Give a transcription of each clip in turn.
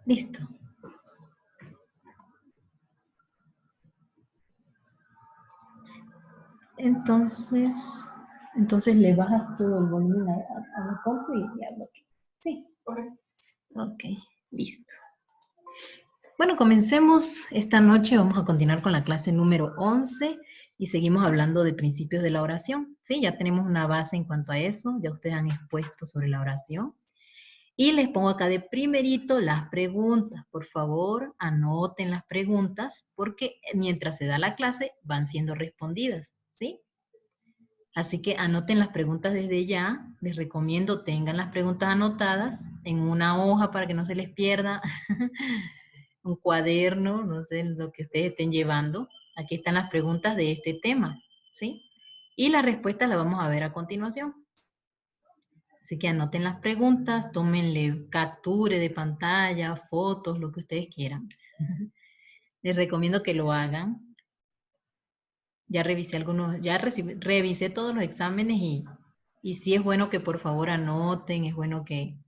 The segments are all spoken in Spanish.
Listo. Entonces le bajas todo el volumen a la compu y ya lo que... Sí. Ok, listo. Bueno, comencemos esta noche. Vamos a continuar con la clase número 11 y seguimos hablando de principios de la oración. Sí, ya tenemos una base en cuanto a eso. Ya ustedes han expuesto sobre la oración. Y les pongo acá de primerito las preguntas. Por favor, anoten las preguntas porque mientras se da la clase van siendo respondidas, ¿sí? Así que anoten las preguntas desde ya. Les recomiendo tengan las preguntas anotadas en una hoja para que no se les pierda. Un cuaderno, no sé, lo que ustedes estén llevando. Aquí están las preguntas de este tema, ¿sí? Y las respuestas las vamos a ver a continuación. Así que anoten las preguntas, tómenle capture de pantalla, fotos, lo que ustedes quieran. Les recomiendo que lo hagan. Ya revisé algunos, ya revisé todos los exámenes y sí es bueno que por favor anoten, es bueno que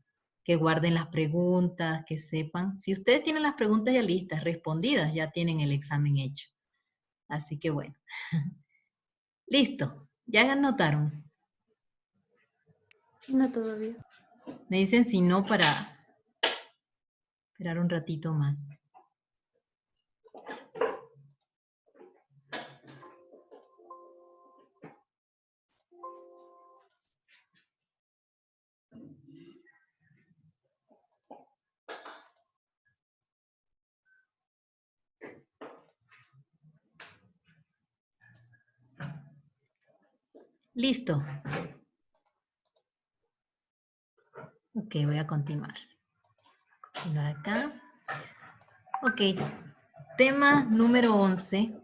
guarden las preguntas, que sepan. Si ustedes tienen las preguntas ya listas, respondidas, ya tienen el examen hecho. Así que bueno. Listo, ya anotaron. No todavía. Me dicen si no para esperar un ratito más. Listo. Ok, voy a continuar. Continuar acá. Ok, tema número 11.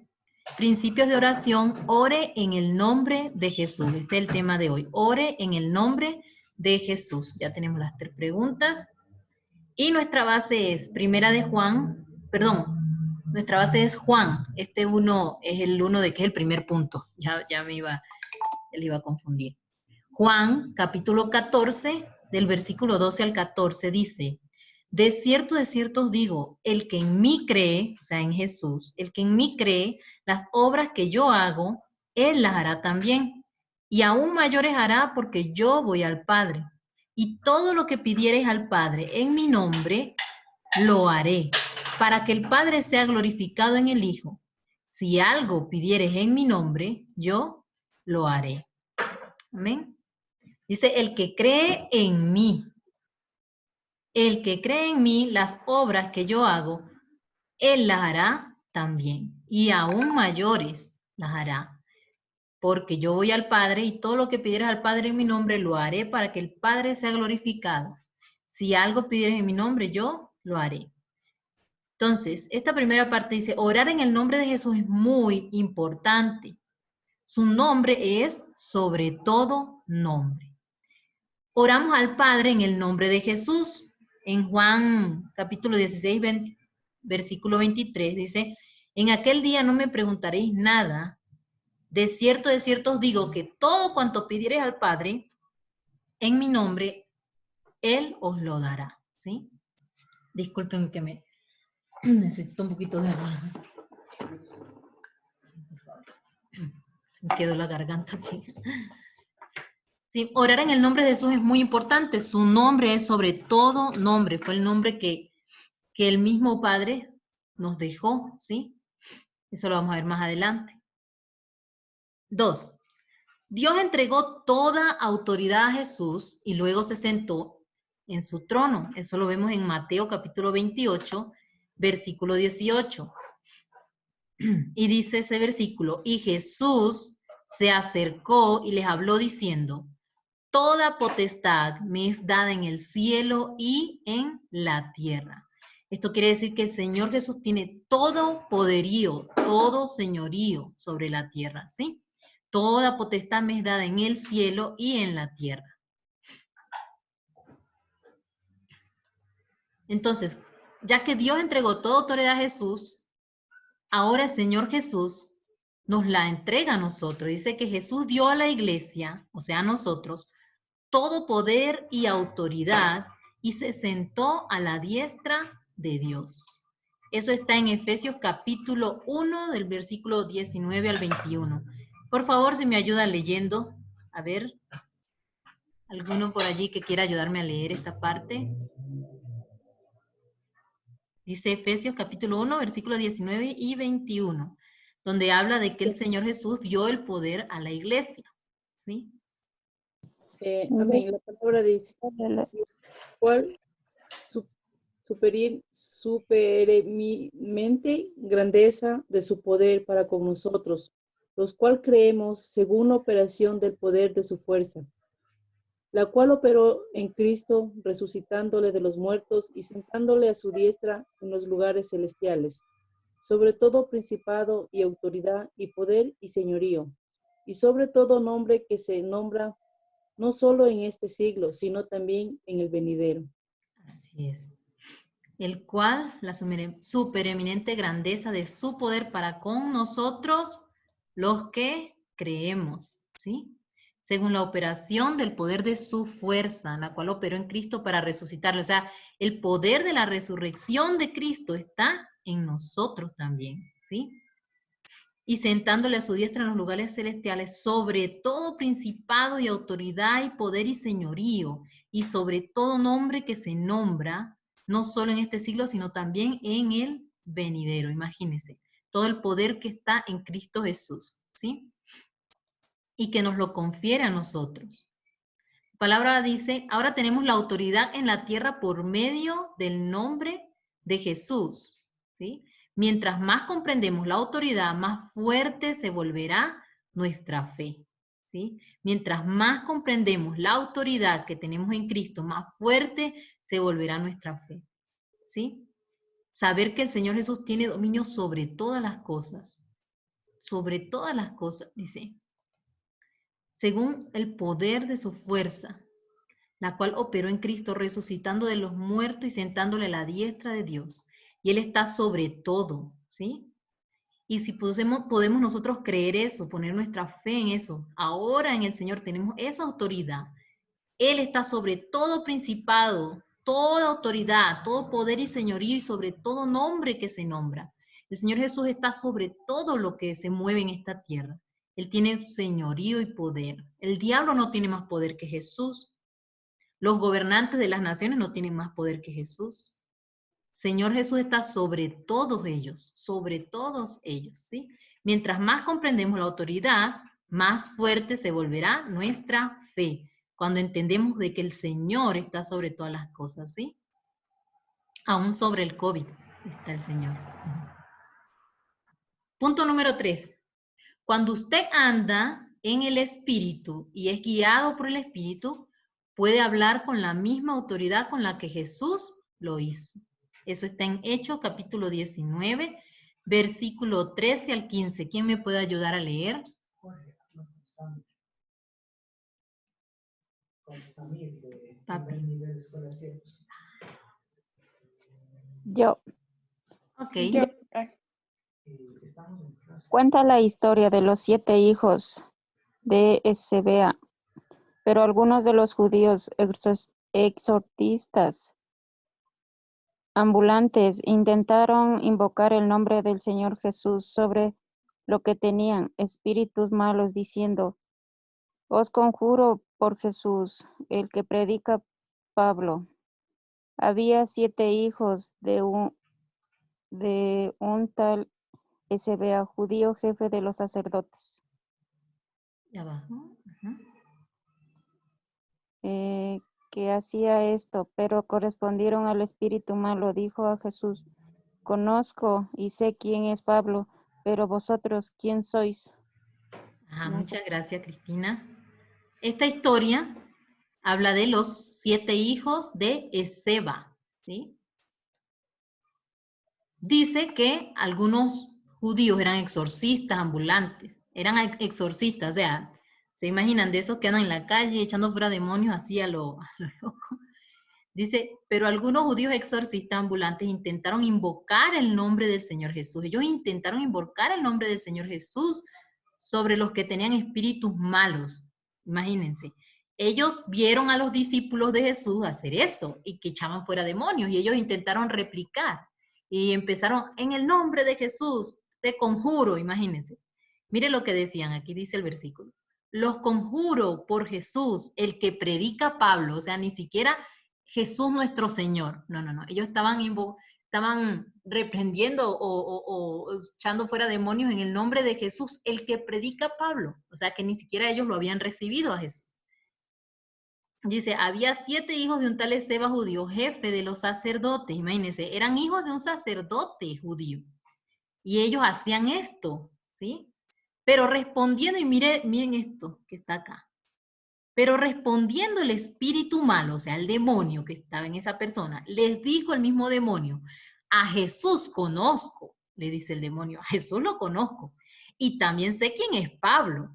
Principios de oración. Ore en el nombre de Jesús. Este es el tema de hoy. Ore en el nombre de Jesús. Ya tenemos las 3 preguntas. Y nuestra base es Primera de Juan, perdón, nuestra base es Juan. Este uno es el uno de que es el primer punto. Ya le iba a confundir. Juan, capítulo 14, del versículo 12 al 14, dice: de cierto os digo, el que en mí cree, o sea, en Jesús, el que en mí cree, las obras que yo hago, él las hará también. Y aún mayores hará porque yo voy al Padre. Y todo lo que pidiereis al Padre en mi nombre, lo haré, para que el Padre sea glorificado en el Hijo. Si algo pidiereis en mi nombre, yo lo haré. Amén. Dice, el que cree en mí. El que cree en mí, las obras que yo hago, él las hará también. Y aún mayores las hará. Porque yo voy al Padre y todo lo que pidieras al Padre en mi nombre lo haré para que el Padre sea glorificado. Si algo pidieres en mi nombre, yo lo haré. Entonces, esta primera parte dice, orar en el nombre de Jesús es muy importante. Su nombre es sobre todo nombre. Oramos al Padre en el nombre de Jesús. En Juan capítulo 16, versículo 23 dice, en aquel día no me preguntaréis nada. De cierto os digo que todo cuanto pidiereis al Padre en mi nombre, Él os lo dará. ¿Sí? Disculpen que me necesito un poquito de agua. Se me quedó la garganta aquí. Sí, orar en el nombre de Jesús es muy importante. Su nombre es sobre todo nombre. Fue el nombre que el mismo Padre nos dejó, ¿sí? Eso lo vamos a ver más adelante. 2. Dios entregó toda autoridad a Jesús y luego se sentó en su trono. Eso lo vemos en Mateo capítulo 28, versículo 18. Y dice ese versículo, y Jesús se acercó y les habló diciendo, toda potestad me es dada en el cielo y en la tierra. Esto quiere decir que el Señor Jesús tiene todo poderío, todo señorío sobre la tierra, ¿sí? Toda potestad me es dada en el cielo y en la tierra. Entonces, ya que Dios entregó toda autoridad a Jesús, ahora el Señor Jesús nos la entrega a nosotros. Dice que Jesús dio a la iglesia, o sea, a nosotros, todo poder y autoridad y se sentó a la diestra de Dios. Eso está en Efesios capítulo 1 del versículo 19 al 21. Por favor, si me ayuda leyendo. A ver, ¿alguno por allí que quiera ayudarme a leer esta parte? Dice Efesios capítulo 1, versículo 19 y 21, donde habla de que el Señor Jesús dio el poder a la iglesia. ¿Sí? Amén. La palabra dice, ¿cuál supereminente grandeza de su poder para con nosotros, los cual creemos según la operación del poder de su fuerza, la cual operó en Cristo, resucitándole de los muertos y sentándole a su diestra en los lugares celestiales, sobre todo principado y autoridad y poder y señorío, y sobre todo nombre que se nombra no solo en este siglo, sino también en el venidero. Así es. El cual, la supereminente grandeza de su poder para con nosotros, los que creemos, ¿sí? Según la operación del poder de su fuerza, la cual operó en Cristo para resucitarlo. O sea, el poder de la resurrección de Cristo está en nosotros también, ¿sí? Y sentándole a su diestra en los lugares celestiales, sobre todo principado y autoridad y poder y señorío, y sobre todo nombre que se nombra, no solo en este siglo, sino también en el venidero. Imagínense, todo el poder que está en Cristo Jesús, ¿sí? Y que nos lo confiere a nosotros. La palabra dice, ahora tenemos la autoridad en la tierra por medio del nombre de Jesús, ¿sí? Mientras más comprendemos la autoridad, más fuerte se volverá nuestra fe, ¿sí? Mientras más comprendemos la autoridad que tenemos en Cristo, más fuerte se volverá nuestra fe, ¿sí? Saber que el Señor Jesús tiene dominio sobre todas las cosas, dice, según el poder de su fuerza, la cual operó en Cristo resucitando de los muertos y sentándole a la diestra de Dios. Y Él está sobre todo, ¿sí? Y si podemos nosotros creer eso, poner nuestra fe en eso, ahora en el Señor tenemos esa autoridad. Él está sobre todo principado, toda autoridad, todo poder y señorío y sobre todo nombre que se nombra. El Señor Jesús está sobre todo lo que se mueve en esta tierra. Él tiene señorío y poder. El diablo no tiene más poder que Jesús. Los gobernantes de las naciones no tienen más poder que Jesús. Señor Jesús está sobre todos ellos, ¿sí? Mientras más comprendemos la autoridad, más fuerte se volverá nuestra fe, cuando entendemos de que el Señor está sobre todas las cosas, ¿sí? Aún sobre el COVID está el Señor. Punto número 3. Cuando usted anda en el Espíritu y es guiado por el Espíritu, puede hablar con la misma autoridad con la que Jesús lo hizo. Eso está en Hechos capítulo 19, versículo 13 al 15. ¿Quién me puede ayudar a leer? Papi. Yo. Ok. Cuenta la historia de los 7 hijos de Ezebea, pero algunos de los judíos exorcistas ambulantes intentaron invocar el nombre del Señor Jesús sobre lo que tenían espíritus malos, diciendo: os conjuro por Jesús, el que predica Pablo. Había 7 hijos de un tal Ezebea, judío, jefe de los sacerdotes. Y abajo. Que hacía esto, pero correspondieron al espíritu malo. Dijo a Jesús: conozco y sé quién es Pablo, pero vosotros, ¿quién sois? Ajá, muchas gracias, Cristina. Esta historia habla de los 7 hijos de Ezeba, ¿sí? Dice que algunos judíos eran exorcistas ambulantes, eran exorcistas, o sea, se imaginan de esos que andan en la calle echando fuera demonios así a lo loco. Dice, pero algunos judíos exorcistas ambulantes intentaron invocar el nombre del Señor Jesús. Ellos intentaron invocar el nombre del Señor Jesús sobre los que tenían espíritus malos. Imagínense. ellos vieron a los discípulos de Jesús hacer eso y que echaban fuera demonios y ellos intentaron replicar y empezaron, en el nombre de Jesús, te conjuro, imagínense. Mire lo que decían, aquí dice el versículo. Los conjuro por Jesús, el que predica Pablo, o sea, ni siquiera Jesús nuestro Señor. No, no, no. Ellos estaban reprendiendo o echando fuera demonios en el nombre de Jesús, el que predica Pablo. O sea, que ni siquiera ellos lo habían recibido a Jesús. Dice, había 7 hijos de un tal Esceva judío, jefe de los sacerdotes. Imagínense, eran hijos de un sacerdote judío. Y ellos hacían esto, ¿sí? Pero respondiendo, y miren esto que está acá. Pero respondiendo el espíritu malo, o sea, el demonio que estaba en esa persona, les dijo el mismo demonio, a Jesús conozco, le dice el demonio, a Jesús lo conozco. Y también sé quién es Pablo,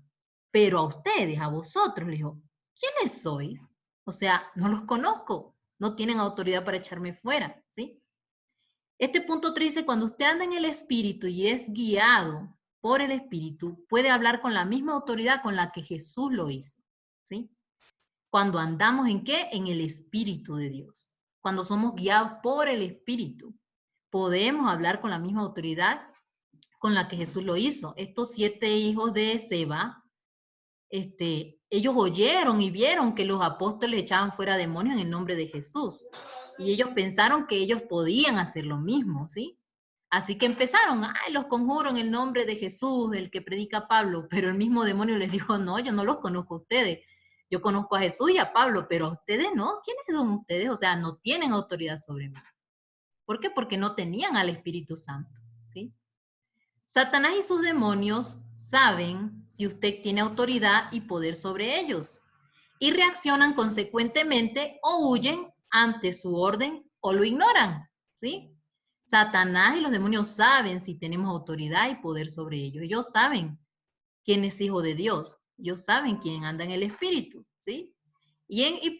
pero a ustedes, a vosotros, le dijo, ¿quiénes sois? O sea, no los conozco, no tienen autoridad para echarme fuera, ¿sí? Este punto 3 dice, cuando usted anda en el espíritu y es guiado por el espíritu, puede hablar con la misma autoridad con la que Jesús lo hizo, ¿sí? Cuando andamos ¿en qué? En el espíritu de Dios. Cuando somos guiados por el espíritu, podemos hablar con la misma autoridad con la que Jesús lo hizo. Estos 7 hijos de Seba, ellos oyeron y vieron que los apóstoles echaban fuera demonios en el nombre de Jesús. Y ellos pensaron que ellos podían hacer lo mismo, ¿sí? Así que empezaron, ay, los conjuro en el nombre de Jesús, el que predica Pablo, pero el mismo demonio les dijo, no, yo no los conozco a ustedes, yo conozco a Jesús y a Pablo, pero a ustedes no, ¿quiénes son ustedes? O sea, no tienen autoridad sobre mí. ¿Por qué? Porque no tenían al Espíritu Santo, ¿sí? Satanás y sus demonios saben si usted tiene autoridad y poder sobre ellos y reaccionan consecuentemente o huyen ante su orden o lo ignoran, ¿sí? Satanás y los demonios saben si tenemos autoridad y poder sobre ellos. Ellos saben quién es hijo de Dios. Ellos saben quién anda en el Espíritu, ¿sí? Y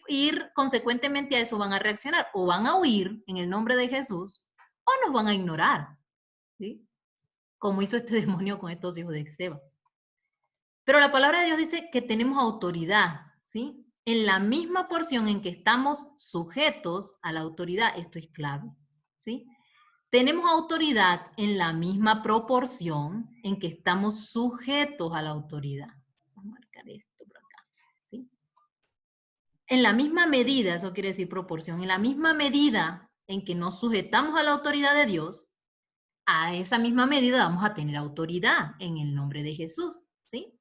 consecuentemente a eso van a reaccionar. O van a huir en el nombre de Jesús o nos van a ignorar, ¿sí? Como hizo este demonio con estos hijos de Seba. Pero la palabra de Dios dice que tenemos autoridad, ¿sí? En la misma porción en que estamos sujetos a la autoridad, esto es clave, ¿sí? Tenemos autoridad en la misma proporción en que estamos sujetos a la autoridad. Vamos a marcar esto por acá, ¿sí? En la misma medida, eso quiere decir proporción, en la misma medida en que nos sujetamos a la autoridad de Dios, a esa misma medida vamos a tener autoridad en el nombre de Jesús, ¿sí?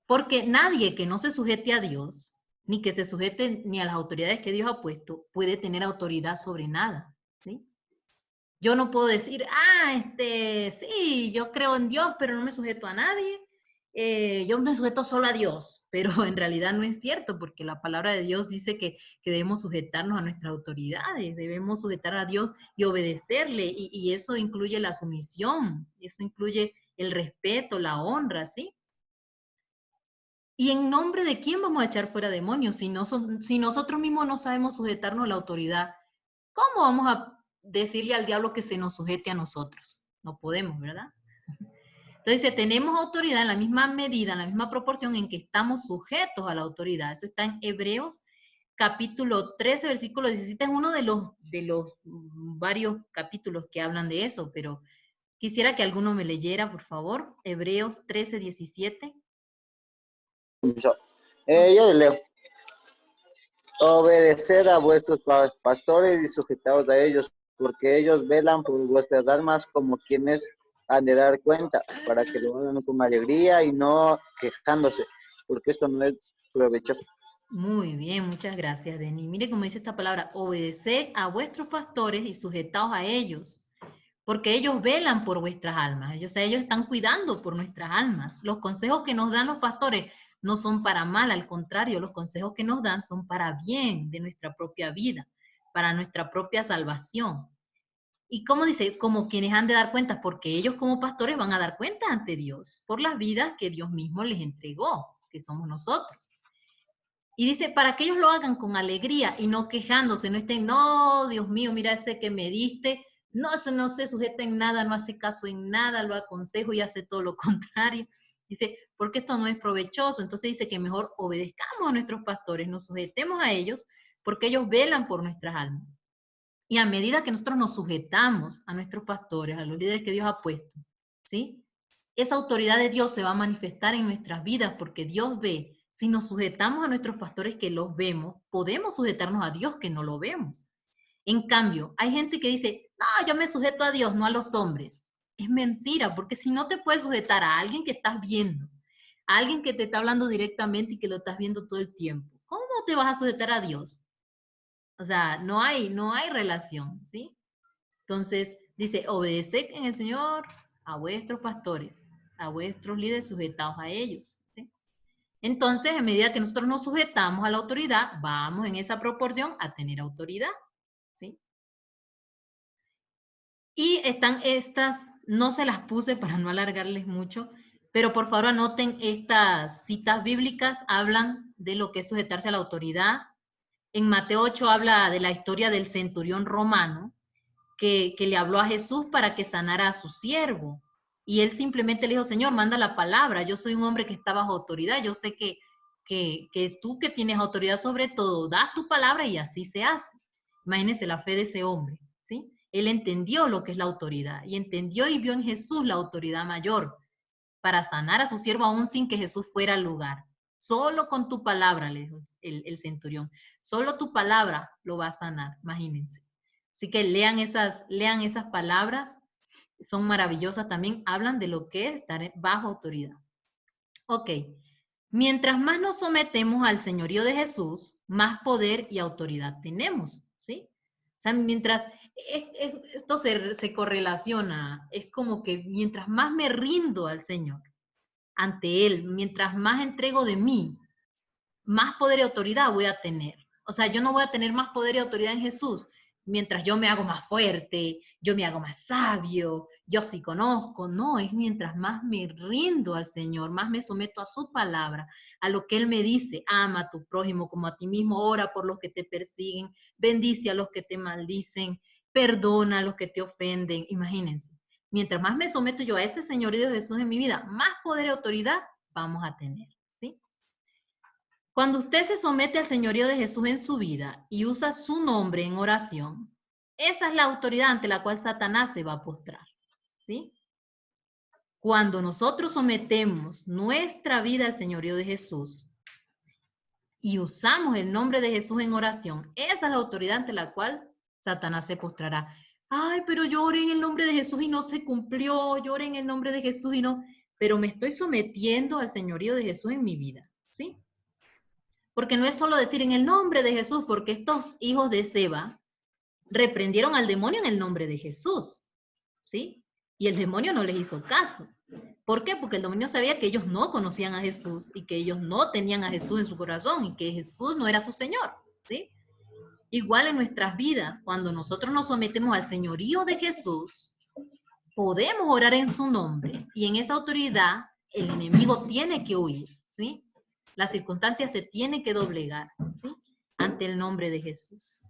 Porque nadie que no se sujete a Dios, ni que se sujete ni a las autoridades que Dios ha puesto, puede tener autoridad sobre nada, ¿sí? Yo no puedo decir, sí, yo creo en Dios, pero no me sujeto a nadie. Yo me sujeto solo a Dios, pero en realidad no es cierto, porque la palabra de Dios dice que debemos sujetarnos a nuestras autoridades, debemos sujetar a Dios y obedecerle, y eso incluye la sumisión, eso incluye el respeto, la honra, ¿sí? ¿Y en nombre de quién vamos a echar fuera demonios si nosotros mismos no sabemos sujetarnos a la autoridad? ¿Cómo vamos a decirle al diablo que se nos sujete a nosotros? No podemos, ¿verdad? Entonces, tenemos autoridad en la misma medida, en la misma proporción en que estamos sujetos a la autoridad. Eso está en Hebreos capítulo 13, versículo 17. Es uno de los varios capítulos que hablan de eso, pero quisiera que alguno me leyera, por favor. Hebreos 13, 17. Yo leo. Obedecer a vuestros pastores y sujetaos a ellos, porque ellos velan por vuestras almas como quienes han de dar cuenta, para que lo hagan con alegría y no quejándose, porque esto no es provechoso. Muy bien, muchas gracias, Denis. Mire cómo dice esta palabra, obedeced a vuestros pastores y sujetaos a ellos, porque ellos velan por vuestras almas. Ellos están cuidando por nuestras almas. Los consejos que nos dan los pastores no son para mal, al contrario, los consejos que nos dan son para bien de nuestra propia vida, para nuestra propia salvación. Y como dice, como quienes han de dar cuentas, porque ellos como pastores van a dar cuentas ante Dios por las vidas que Dios mismo les entregó, que somos nosotros. Y dice, para que ellos lo hagan con alegría y no quejándose, no estén, no, Dios mío, mira ese que me diste, no se sujeta en nada, no hace caso en nada, lo aconsejo y hace todo lo contrario. Dice, porque esto no es provechoso. Entonces dice que mejor obedezcamos a nuestros pastores, nos sujetemos a ellos, porque ellos velan por nuestras almas. Y a medida que nosotros nos sujetamos a nuestros pastores, a los líderes que Dios ha puesto, ¿sí? Esa autoridad de Dios se va a manifestar en nuestras vidas, porque Dios ve. Si nos sujetamos a nuestros pastores que los vemos, podemos sujetarnos a Dios que no lo vemos. En cambio, hay gente que dice, no, yo me sujeto a Dios, no a los hombres. Es mentira, porque si no te puedes sujetar a alguien que estás viendo, a alguien que te está hablando directamente y que lo estás viendo todo el tiempo, ¿cómo te vas a sujetar a Dios? O sea, no hay relación, ¿sí? Entonces, dice, obedeced en el Señor a vuestros pastores, a vuestros líderes sujetados a ellos, ¿sí? Entonces, a medida que nosotros nos sujetamos a la autoridad, vamos en esa proporción a tener autoridad, ¿sí? Y están estas, no se las puse para no alargarles mucho, pero por favor anoten estas citas bíblicas, hablan de lo que es sujetarse a la autoridad. En Mateo 8 habla de la historia del centurión romano que le habló a Jesús para que sanara a su siervo. Y él simplemente le dijo, Señor, manda la palabra, yo soy un hombre que está bajo autoridad, yo sé que tú que tienes autoridad sobre todo, das tu palabra y así se hace. Imagínense la fe de ese hombre, ¿sí? Él entendió lo que es la autoridad y entendió y vio en Jesús la autoridad mayor para sanar a su siervo aún sin que Jesús fuera al lugar. Solo con tu palabra, le dijo el centurión, solo tu palabra lo va a sanar, imagínense. Así que lean esas palabras, son maravillosas también, hablan de lo que es estar bajo autoridad. Ok, mientras más nos sometemos al señorío de Jesús, más poder y autoridad tenemos, ¿sí? O sea, mientras, esto se correlaciona, es como que mientras más me rindo al Señor, ante Él, mientras más entrego de mí, más poder y autoridad voy a tener. O sea, yo no voy a tener más poder y autoridad en Jesús mientras yo me hago más fuerte, yo me hago más sabio, yo sí conozco. No, es mientras más me rindo al Señor, más me someto a su palabra, a lo que Él me dice. Ama a tu prójimo como a ti mismo, ora por los que te persiguen, bendice a los que te maldicen, perdona a los que te ofenden. Imagínense, mientras más me someto yo a ese señorío de Jesús en mi vida, más poder y autoridad vamos a tener. Cuando usted se somete al señorío de Jesús en su vida y usa su nombre en oración, esa es la autoridad ante la cual Satanás se va a postrar, ¿sí? Cuando nosotros sometemos nuestra vida al señorío de Jesús y usamos el nombre de Jesús en oración, esa es la autoridad ante la cual Satanás se postrará. Ay, pero yo oré en el nombre de Jesús y no se cumplió, yo oré en el nombre de Jesús y no, pero me estoy sometiendo al señorío de Jesús en mi vida, ¿sí? Porque no es solo decir en el nombre de Jesús, porque estos hijos de Seba reprendieron al demonio en el nombre de Jesús, ¿sí? Y el demonio no les hizo caso. ¿Por qué? Porque el demonio sabía que ellos no conocían a Jesús y que ellos no tenían a Jesús en su corazón y que Jesús no era su Señor, ¿sí? Igual en nuestras vidas, cuando nosotros nos sometemos al señorío de Jesús, podemos orar en su nombre y en esa autoridad el enemigo tiene que huir, ¿sí? Las circunstancias se tienen que doblegar, ¿sí? Ante el nombre de Jesús.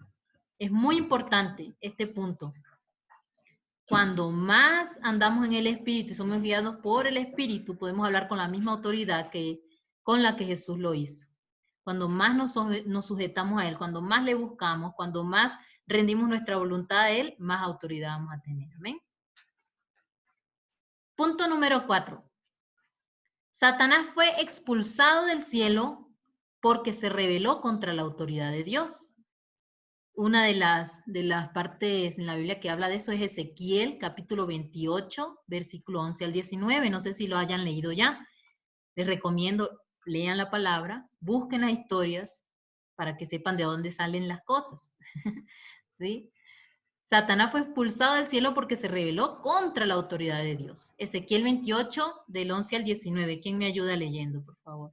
Es muy importante este punto. Cuando más andamos en el Espíritu y somos guiados por el Espíritu, podemos hablar con la misma autoridad con la que Jesús lo hizo. Cuando más nos sujetamos a Él, cuando más le buscamos, cuando más rendimos nuestra voluntad a Él, más autoridad vamos a tener. ¿Amén? Punto número 4. Satanás fue expulsado del cielo porque se rebeló contra la autoridad de Dios. Una de las partes en la Biblia que habla de eso es Ezequiel, capítulo 28, versículo 11 al 19. No sé si lo hayan leído ya. Les recomiendo, lean la palabra, busquen las historias para que sepan de dónde salen las cosas. ¿Sí? Satanás fue expulsado del cielo porque se rebeló contra la autoridad de Dios. Ezequiel 28, del 11 al 19. ¿Quién me ayuda leyendo, por favor?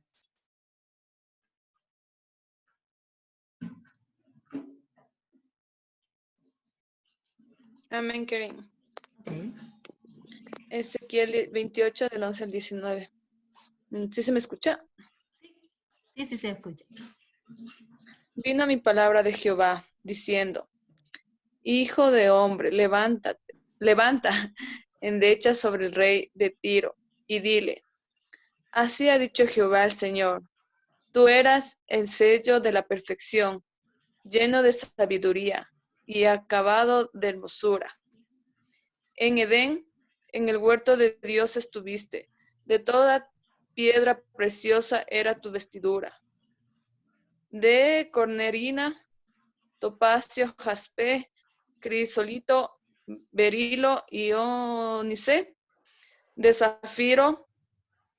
Amén, Karen. Okay. Ezequiel 28, del 11 al 19. ¿Sí se me escucha? Sí, se escucha. Vino a mi palabra de Jehová, diciendo, Hijo de hombre, levanta, endecha sobre el rey de Tiro, y dile, Así ha dicho Jehová el Señor. Tú eras el sello de la perfección, lleno de sabiduría y acabado de hermosura. En Edén, en el huerto de Dios estuviste. De toda piedra preciosa era tu vestidura. De cornerina, topacio, jaspe, crisolito, berilo y ónice. De zafiro,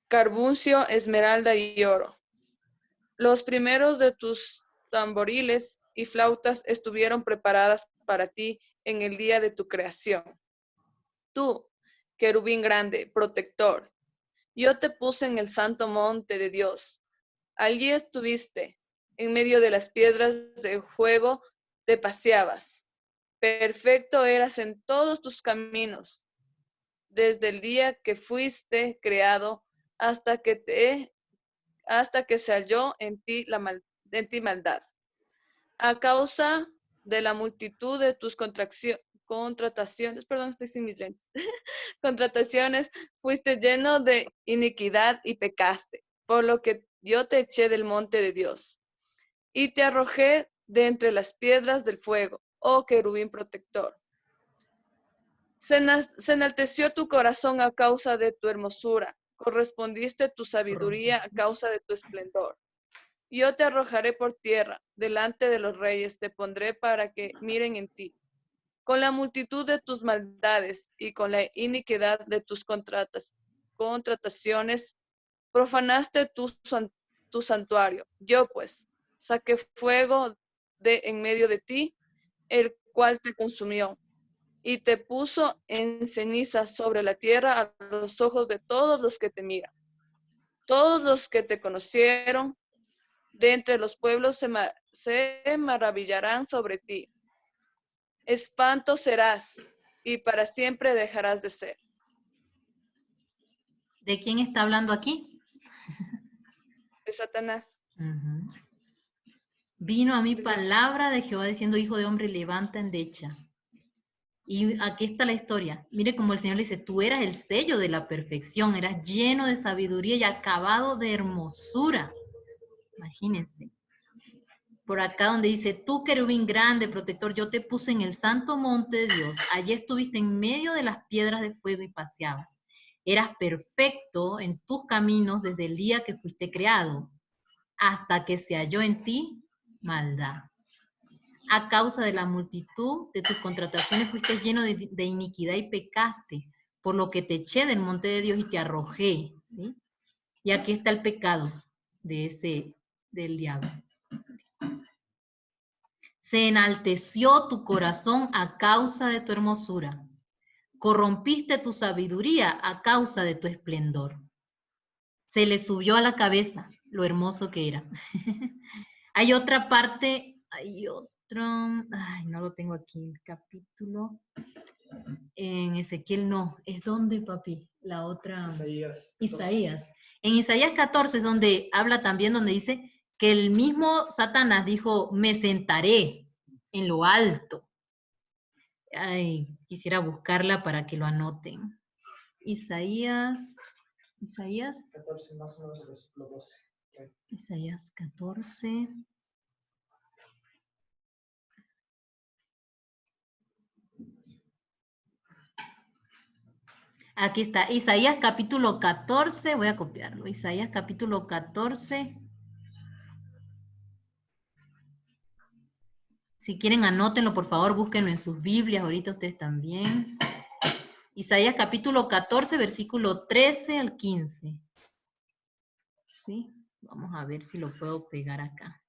carbuncio, esmeralda y oro. Los primeros de tus tamboriles y flautas estuvieron preparadas para ti en el día de tu creación. Tú, querubín grande, protector, yo te puse en el santo monte de Dios. Allí estuviste, en medio de las piedras de fuego te paseabas. Perfecto eras en todos tus caminos, desde el día que fuiste creado hasta que se halló en ti maldad. A causa de la multitud de tus contrataciones, contrataciones, fuiste lleno de iniquidad y pecaste, por lo que yo te eché del monte de Dios y te arrojé de entre las piedras del fuego, oh querubín protector. Se enalteció tu corazón a causa de tu hermosura, correspondiste tu sabiduría a causa de tu esplendor. Yo te arrojaré por tierra, delante de los reyes te pondré para que miren en ti. Con la multitud de tus maldades y con la iniquidad de tus contrataciones, profanaste tu santuario. Yo pues saqué fuego de en medio de ti, el cual te consumió, y te puso en ceniza sobre la tierra a los ojos de todos los que te miran. Todos los que te conocieron de entre los pueblos se maravillarán sobre ti. Espanto serás y para siempre dejarás de ser. ¿De quién está hablando aquí? De Satanás. Uh-huh. Vino a mí palabra de Jehová diciendo, hijo de hombre, levanta endecha. Y aquí está la historia. Mire cómo el Señor le dice, tú eras el sello de la perfección, eras lleno de sabiduría y acabado de hermosura. Imagínense. Por acá donde dice, tú querubín grande, protector, yo te puse en el santo monte de Dios. Allí estuviste en medio de las piedras de fuego y paseabas. Eras perfecto en tus caminos desde el día que fuiste creado, hasta que se halló en ti maldad. A causa de la multitud de tus contrataciones fuiste lleno de iniquidad y pecaste, por lo que te eché del monte de Dios y te arrojé, ¿sí? Y aquí está el pecado del diablo. Se enalteció tu corazón a causa de tu hermosura. Corrompiste tu sabiduría a causa de tu esplendor. Se le subió a la cabeza lo hermoso que era. Hay otra parte, no lo tengo aquí, el capítulo. En Ezequiel no, ¿es donde, papi? La otra. Isaías. En Isaías 14 es donde habla también, donde dice que el mismo Satanás dijo, me sentaré en lo alto. Ay, quisiera buscarla para que lo anoten. Isaías 14 más o menos los 12. Isaías 14. Aquí está, Isaías capítulo 14, voy a copiarlo, Isaías capítulo 14. Si quieren anótenlo, por favor, búsquenlo en sus Biblias, ahorita ustedes también. Isaías capítulo 14, versículo 13 al 15. ¿Sí? Vamos a ver si lo puedo pegar acá.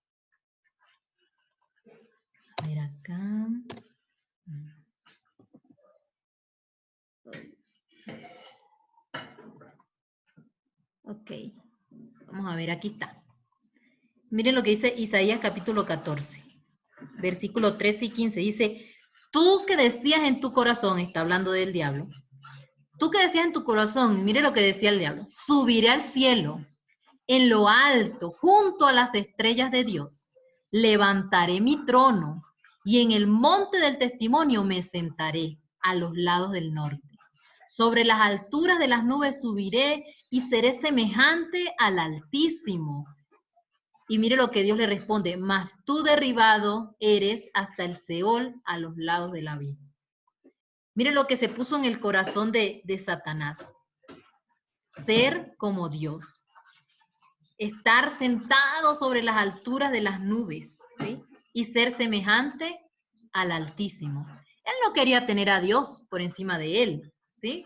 A ver acá. Ok, vamos a ver, aquí está. Miren lo que dice Isaías capítulo 14, versículo 13 y 15. Dice, tú que decías en tu corazón, está hablando del diablo, tú que decías en tu corazón, mire lo que decía el diablo, subiré al cielo, en lo alto, junto a las estrellas de Dios, levantaré mi trono y en el monte del testimonio me sentaré a los lados del norte. Sobre las alturas de las nubes subiré y seré semejante al Altísimo. Y mire lo que Dios le responde, mas tú derribado eres hasta el Seol a los lados del abismo. Mire lo que se puso en el corazón de Satanás. Ser como Dios. Estar sentado sobre las alturas de las nubes, ¿sí? Y ser semejante al Altísimo. Él no quería tener a Dios por encima de él, ¿sí?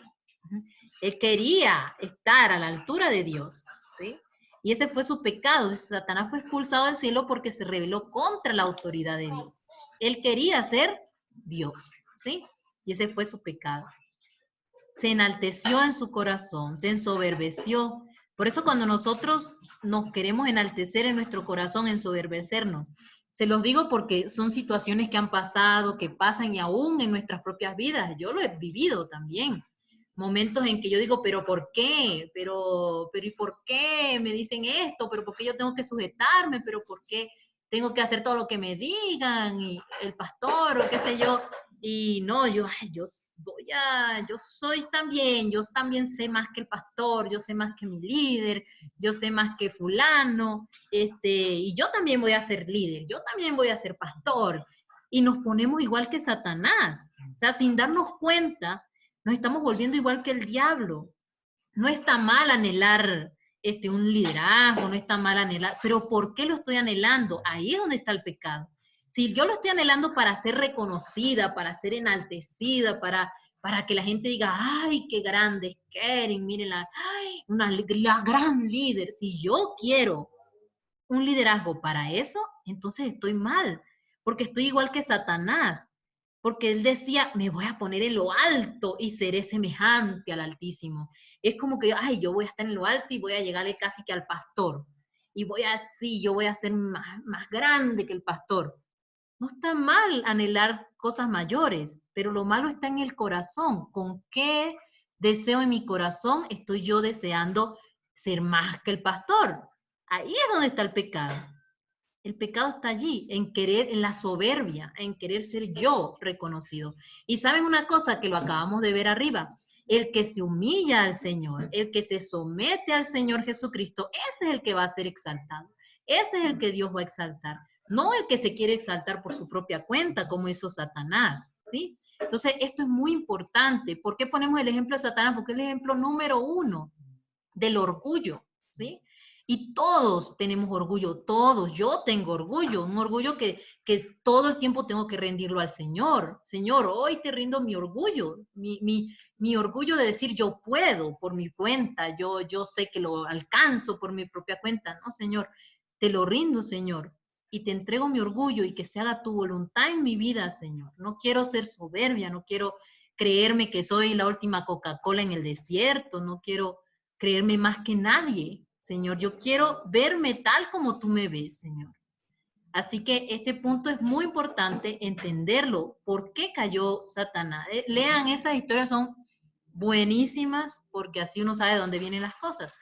Él quería estar a la altura de Dios, ¿sí? Y ese fue su pecado. Satanás fue expulsado del cielo porque se rebeló contra la autoridad de Dios. Él quería ser Dios, ¿sí? Y ese fue su pecado. Se enalteció en su corazón, se ensoberbeció. Por eso cuando nosotros nos queremos enaltecer en nuestro corazón, ensoberbecernos, se los digo porque son situaciones que han pasado, que pasan y aún en nuestras propias vidas. Yo lo he vivido también. Momentos en que yo digo, pero ¿por qué? Pero ¿y por qué me dicen esto? ¿Pero por qué yo tengo que sujetarme? ¿Pero por qué tengo que hacer todo lo que me digan? Y el pastor o qué sé yo. Y no, yo soy también, yo también sé más que el pastor, yo sé más que mi líder, yo sé más que fulano, y yo también voy a ser líder, yo también voy a ser pastor. Y nos ponemos igual que Satanás. O sea, sin darnos cuenta, nos estamos volviendo igual que el diablo. No está mal anhelar un liderazgo, no está mal anhelar, pero ¿por qué lo estoy anhelando? Ahí es donde está el pecado. Si yo lo estoy anhelando para ser reconocida, para ser enaltecida, para que la gente diga, ay, qué grande es Keren, miren, la gran líder. Si yo quiero un liderazgo para eso, entonces estoy mal, porque estoy igual que Satanás. Porque él decía, me voy a poner en lo alto y seré semejante al Altísimo. Es como que, ay, yo voy a estar en lo alto y voy a llegarle casi que al pastor. Y yo voy a ser más grande que el pastor. No está mal anhelar cosas mayores, pero lo malo está en el corazón. ¿Con qué deseo en mi corazón estoy yo deseando ser más que el pastor? Ahí es donde está el pecado. El pecado está allí, en querer, en la soberbia, en querer ser yo reconocido. Y saben una cosa que lo acabamos de ver arriba, el que se humilla al Señor, el que se somete al Señor Jesucristo, ese es el que va a ser exaltado. Ese es el que Dios va a exaltar, no el que se quiere exaltar por su propia cuenta, como hizo Satanás, ¿sí? Entonces, esto es muy importante. ¿Por qué ponemos el ejemplo de Satanás? Porque es el ejemplo número 1 del orgullo, ¿sí? Y todos tenemos orgullo, todos. Yo tengo orgullo, un orgullo que todo el tiempo tengo que rendirlo al Señor. Señor, hoy te rindo mi orgullo, mi orgullo de decir yo puedo por mi cuenta, yo sé que lo alcanzo por mi propia cuenta. No, Señor, te lo rindo, Señor, y te entrego mi orgullo y que se haga tu voluntad en mi vida, Señor. No quiero ser soberbia, no quiero creerme que soy la última Coca-Cola en el desierto, no quiero creerme más que nadie, Señor. Yo quiero verme tal como tú me ves, Señor. Así que este punto es muy importante entenderlo. ¿Por qué cayó Satanás? Lean esas historias, son buenísimas porque así uno sabe de dónde vienen las cosas.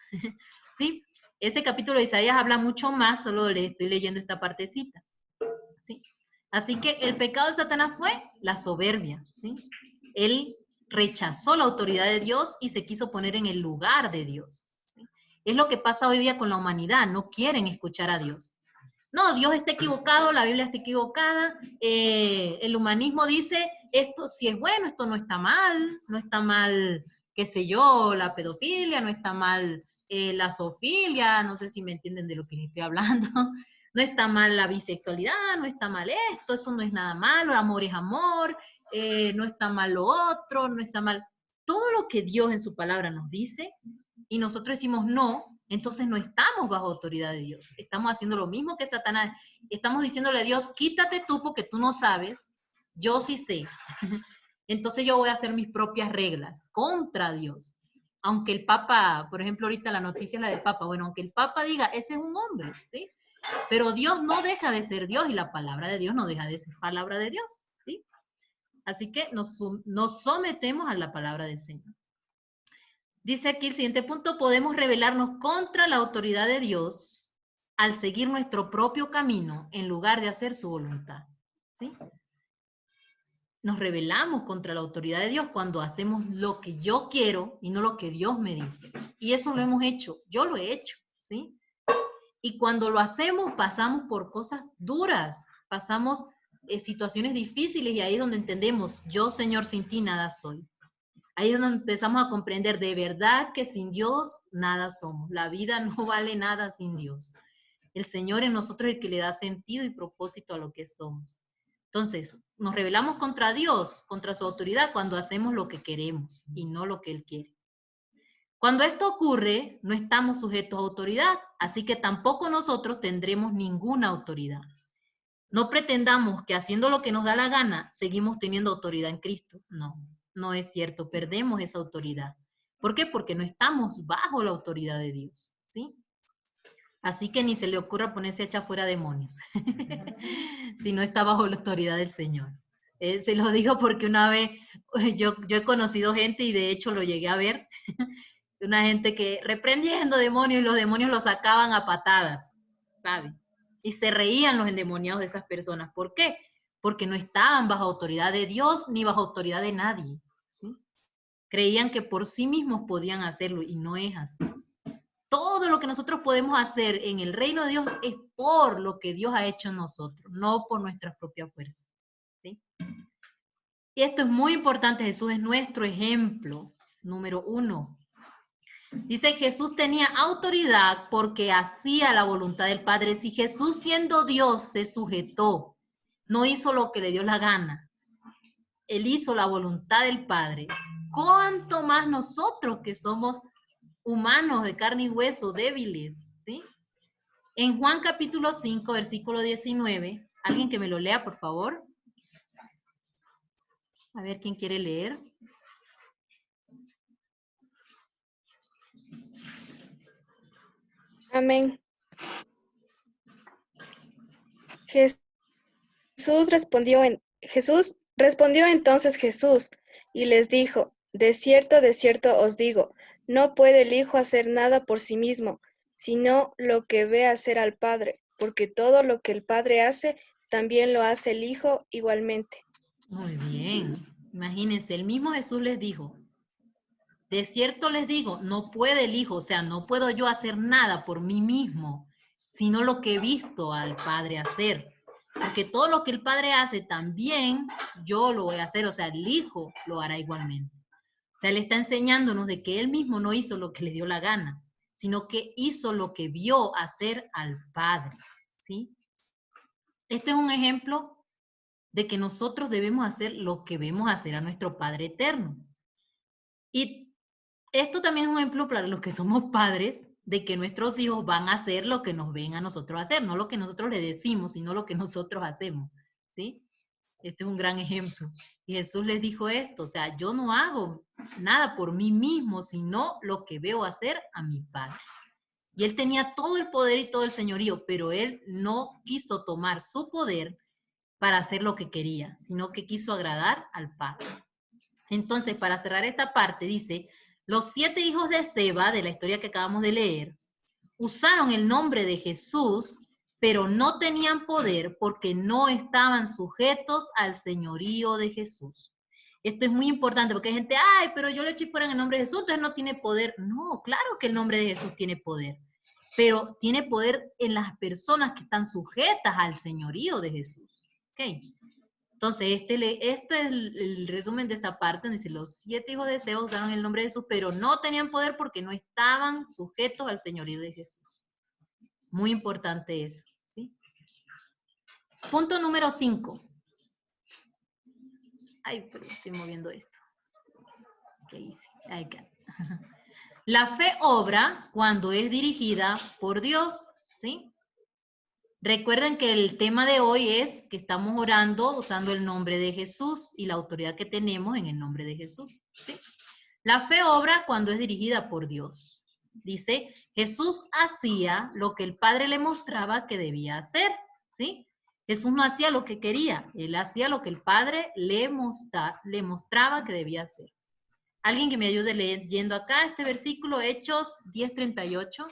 ¿Sí? Ese capítulo de Isaías habla mucho más, solo les estoy leyendo esta partecita. ¿Sí? Así que el pecado de Satanás fue la soberbia. ¿Sí? Él rechazó la autoridad de Dios y se quiso poner en el lugar de Dios. ¿Sí? Es lo que pasa hoy día con la humanidad, no quieren escuchar a Dios. No, Dios está equivocado, la Biblia está equivocada, el humanismo dice, esto sí es bueno, esto no está mal, qué sé yo, la pedofilia, no está mal la zoofilia, no sé si me entienden de lo que les estoy hablando, no está mal la bisexualidad, no está mal esto, eso no es nada malo, amor es amor, no está mal lo otro, no está mal. Todo lo que Dios en su palabra nos dice y nosotros decimos no, entonces no estamos bajo autoridad de Dios. Estamos haciendo lo mismo que Satanás. Estamos diciéndole a Dios, quítate tú porque tú no sabes, yo sí sé. Entonces yo voy a hacer mis propias reglas contra Dios. Aunque el Papa, por ejemplo, ahorita la noticia es la del Papa, bueno, aunque el Papa diga, ese es un hombre, ¿sí? Pero Dios no deja de ser Dios y la palabra de Dios no deja de ser palabra de Dios, ¿sí? Así que nos sometemos a la palabra del Señor. Dice aquí el siguiente punto, podemos rebelarnos contra la autoridad de Dios al seguir nuestro propio camino en lugar de hacer su voluntad, ¿sí? nos rebelamos contra la autoridad de Dios cuando hacemos lo que yo quiero y no lo que Dios me dice. Y eso lo hemos hecho, yo lo he hecho, ¿sí? Y cuando lo hacemos pasamos por cosas duras, pasamos situaciones difíciles y ahí es donde entendemos, yo Señor sin ti nada soy. Ahí es donde empezamos a comprender de verdad que sin Dios nada somos. La vida no vale nada sin Dios. El Señor en nosotros es el que le da sentido y propósito a lo que somos. Entonces, nos rebelamos contra Dios, contra su autoridad, cuando hacemos lo que queremos y no lo que Él quiere. Cuando esto ocurre, no estamos sujetos a autoridad, así que tampoco nosotros tendremos ninguna autoridad. No pretendamos que haciendo lo que nos da la gana, seguimos teniendo autoridad en Cristo. No, no es cierto, perdemos esa autoridad. ¿Por qué? Porque no estamos bajo la autoridad de Dios, ¿sí? Así que ni se le ocurra ponerse a echar fuera demonios, si no está bajo la autoridad del Señor. Se lo digo porque una vez yo he conocido gente y de hecho lo llegué a ver, una gente que reprendiendo demonios y los demonios los sacaban a patadas, ¿sabe? Y se reían los endemoniados de esas personas. ¿Por qué? Porque no estaban bajo autoridad de Dios ni bajo autoridad de nadie, ¿sí? Creían que por sí mismos podían hacerlo y no es así. Todo lo que nosotros podemos hacer en el reino de Dios es por lo que Dios ha hecho en nosotros, no por nuestras propias fuerzas, ¿sí? Y esto es muy importante, Jesús es nuestro ejemplo, número 1. Dice, Jesús tenía autoridad porque hacía la voluntad del Padre. Si Jesús siendo Dios se sujetó, no hizo lo que le dio la gana, Él hizo la voluntad del Padre, ¿cuánto más nosotros que somos humanos de carne y hueso, débiles, ¿sí? En Juan capítulo 5, versículo 19, alguien que me lo lea, por favor. A ver, ¿quién quiere leer? Amén. Respondió entonces Jesús y les dijo, de cierto os digo, no puede el Hijo hacer nada por sí mismo, sino lo que ve hacer al Padre, porque todo lo que el Padre hace, también lo hace el Hijo igualmente. Muy bien. Imagínense, el mismo Jesús les dijo, de cierto les digo, no puede el Hijo, o sea, no puedo yo hacer nada por mí mismo, sino lo que he visto al Padre hacer. Porque todo lo que el Padre hace también yo lo voy a hacer, o sea, el Hijo lo hará igualmente. O sea, Él está enseñándonos de que Él mismo no hizo lo que le dio la gana, sino que hizo lo que vio hacer al Padre, ¿sí? Este es un ejemplo de que nosotros debemos hacer lo que vemos hacer a nuestro Padre eterno. Y esto también es un ejemplo para los que somos padres, de que nuestros hijos van a hacer lo que nos ven a nosotros hacer, no lo que nosotros le decimos, sino lo que nosotros hacemos, ¿sí? Este es un gran ejemplo. Y Jesús les dijo esto, o sea, yo no hago nada por mí mismo, sino lo que veo hacer a mi Padre. Y Él tenía todo el poder y todo el señorío, pero Él no quiso tomar su poder para hacer lo que quería, sino que quiso agradar al Padre. Entonces, para cerrar esta parte, dice, los 7 hijos de Seba, de la historia que acabamos de leer, usaron el nombre de Jesús, pero no tenían poder porque no estaban sujetos al señorío de Jesús. Esto es muy importante porque hay gente, ay, pero yo le eché fuera en el nombre de Jesús, entonces no tiene poder. No, claro que el nombre de Jesús tiene poder, pero tiene poder en las personas que están sujetas al señorío de Jesús. ¿Ok? Entonces, este es el resumen de esta parte, donde dice, los 7 hijos de Seba usaron el nombre de Jesús, pero no tenían poder porque no estaban sujetos al señorío de Jesús. Muy importante eso, ¿sí? Punto número 5. Ay, pero estoy moviendo esto. ¿Qué hice? Ahí está. La fe obra cuando es dirigida por Dios, ¿sí? Recuerden que el tema de hoy es que estamos orando usando el nombre de Jesús y la autoridad que tenemos en el nombre de Jesús, ¿sí? La fe obra cuando es dirigida por Dios. Dice, Jesús hacía lo que el Padre le mostraba que debía hacer, ¿sí? Jesús no hacía lo que quería, Él hacía lo que el Padre le mostraba que debía hacer. ¿Alguien que me ayude leyendo acá este versículo, Hechos 10:38?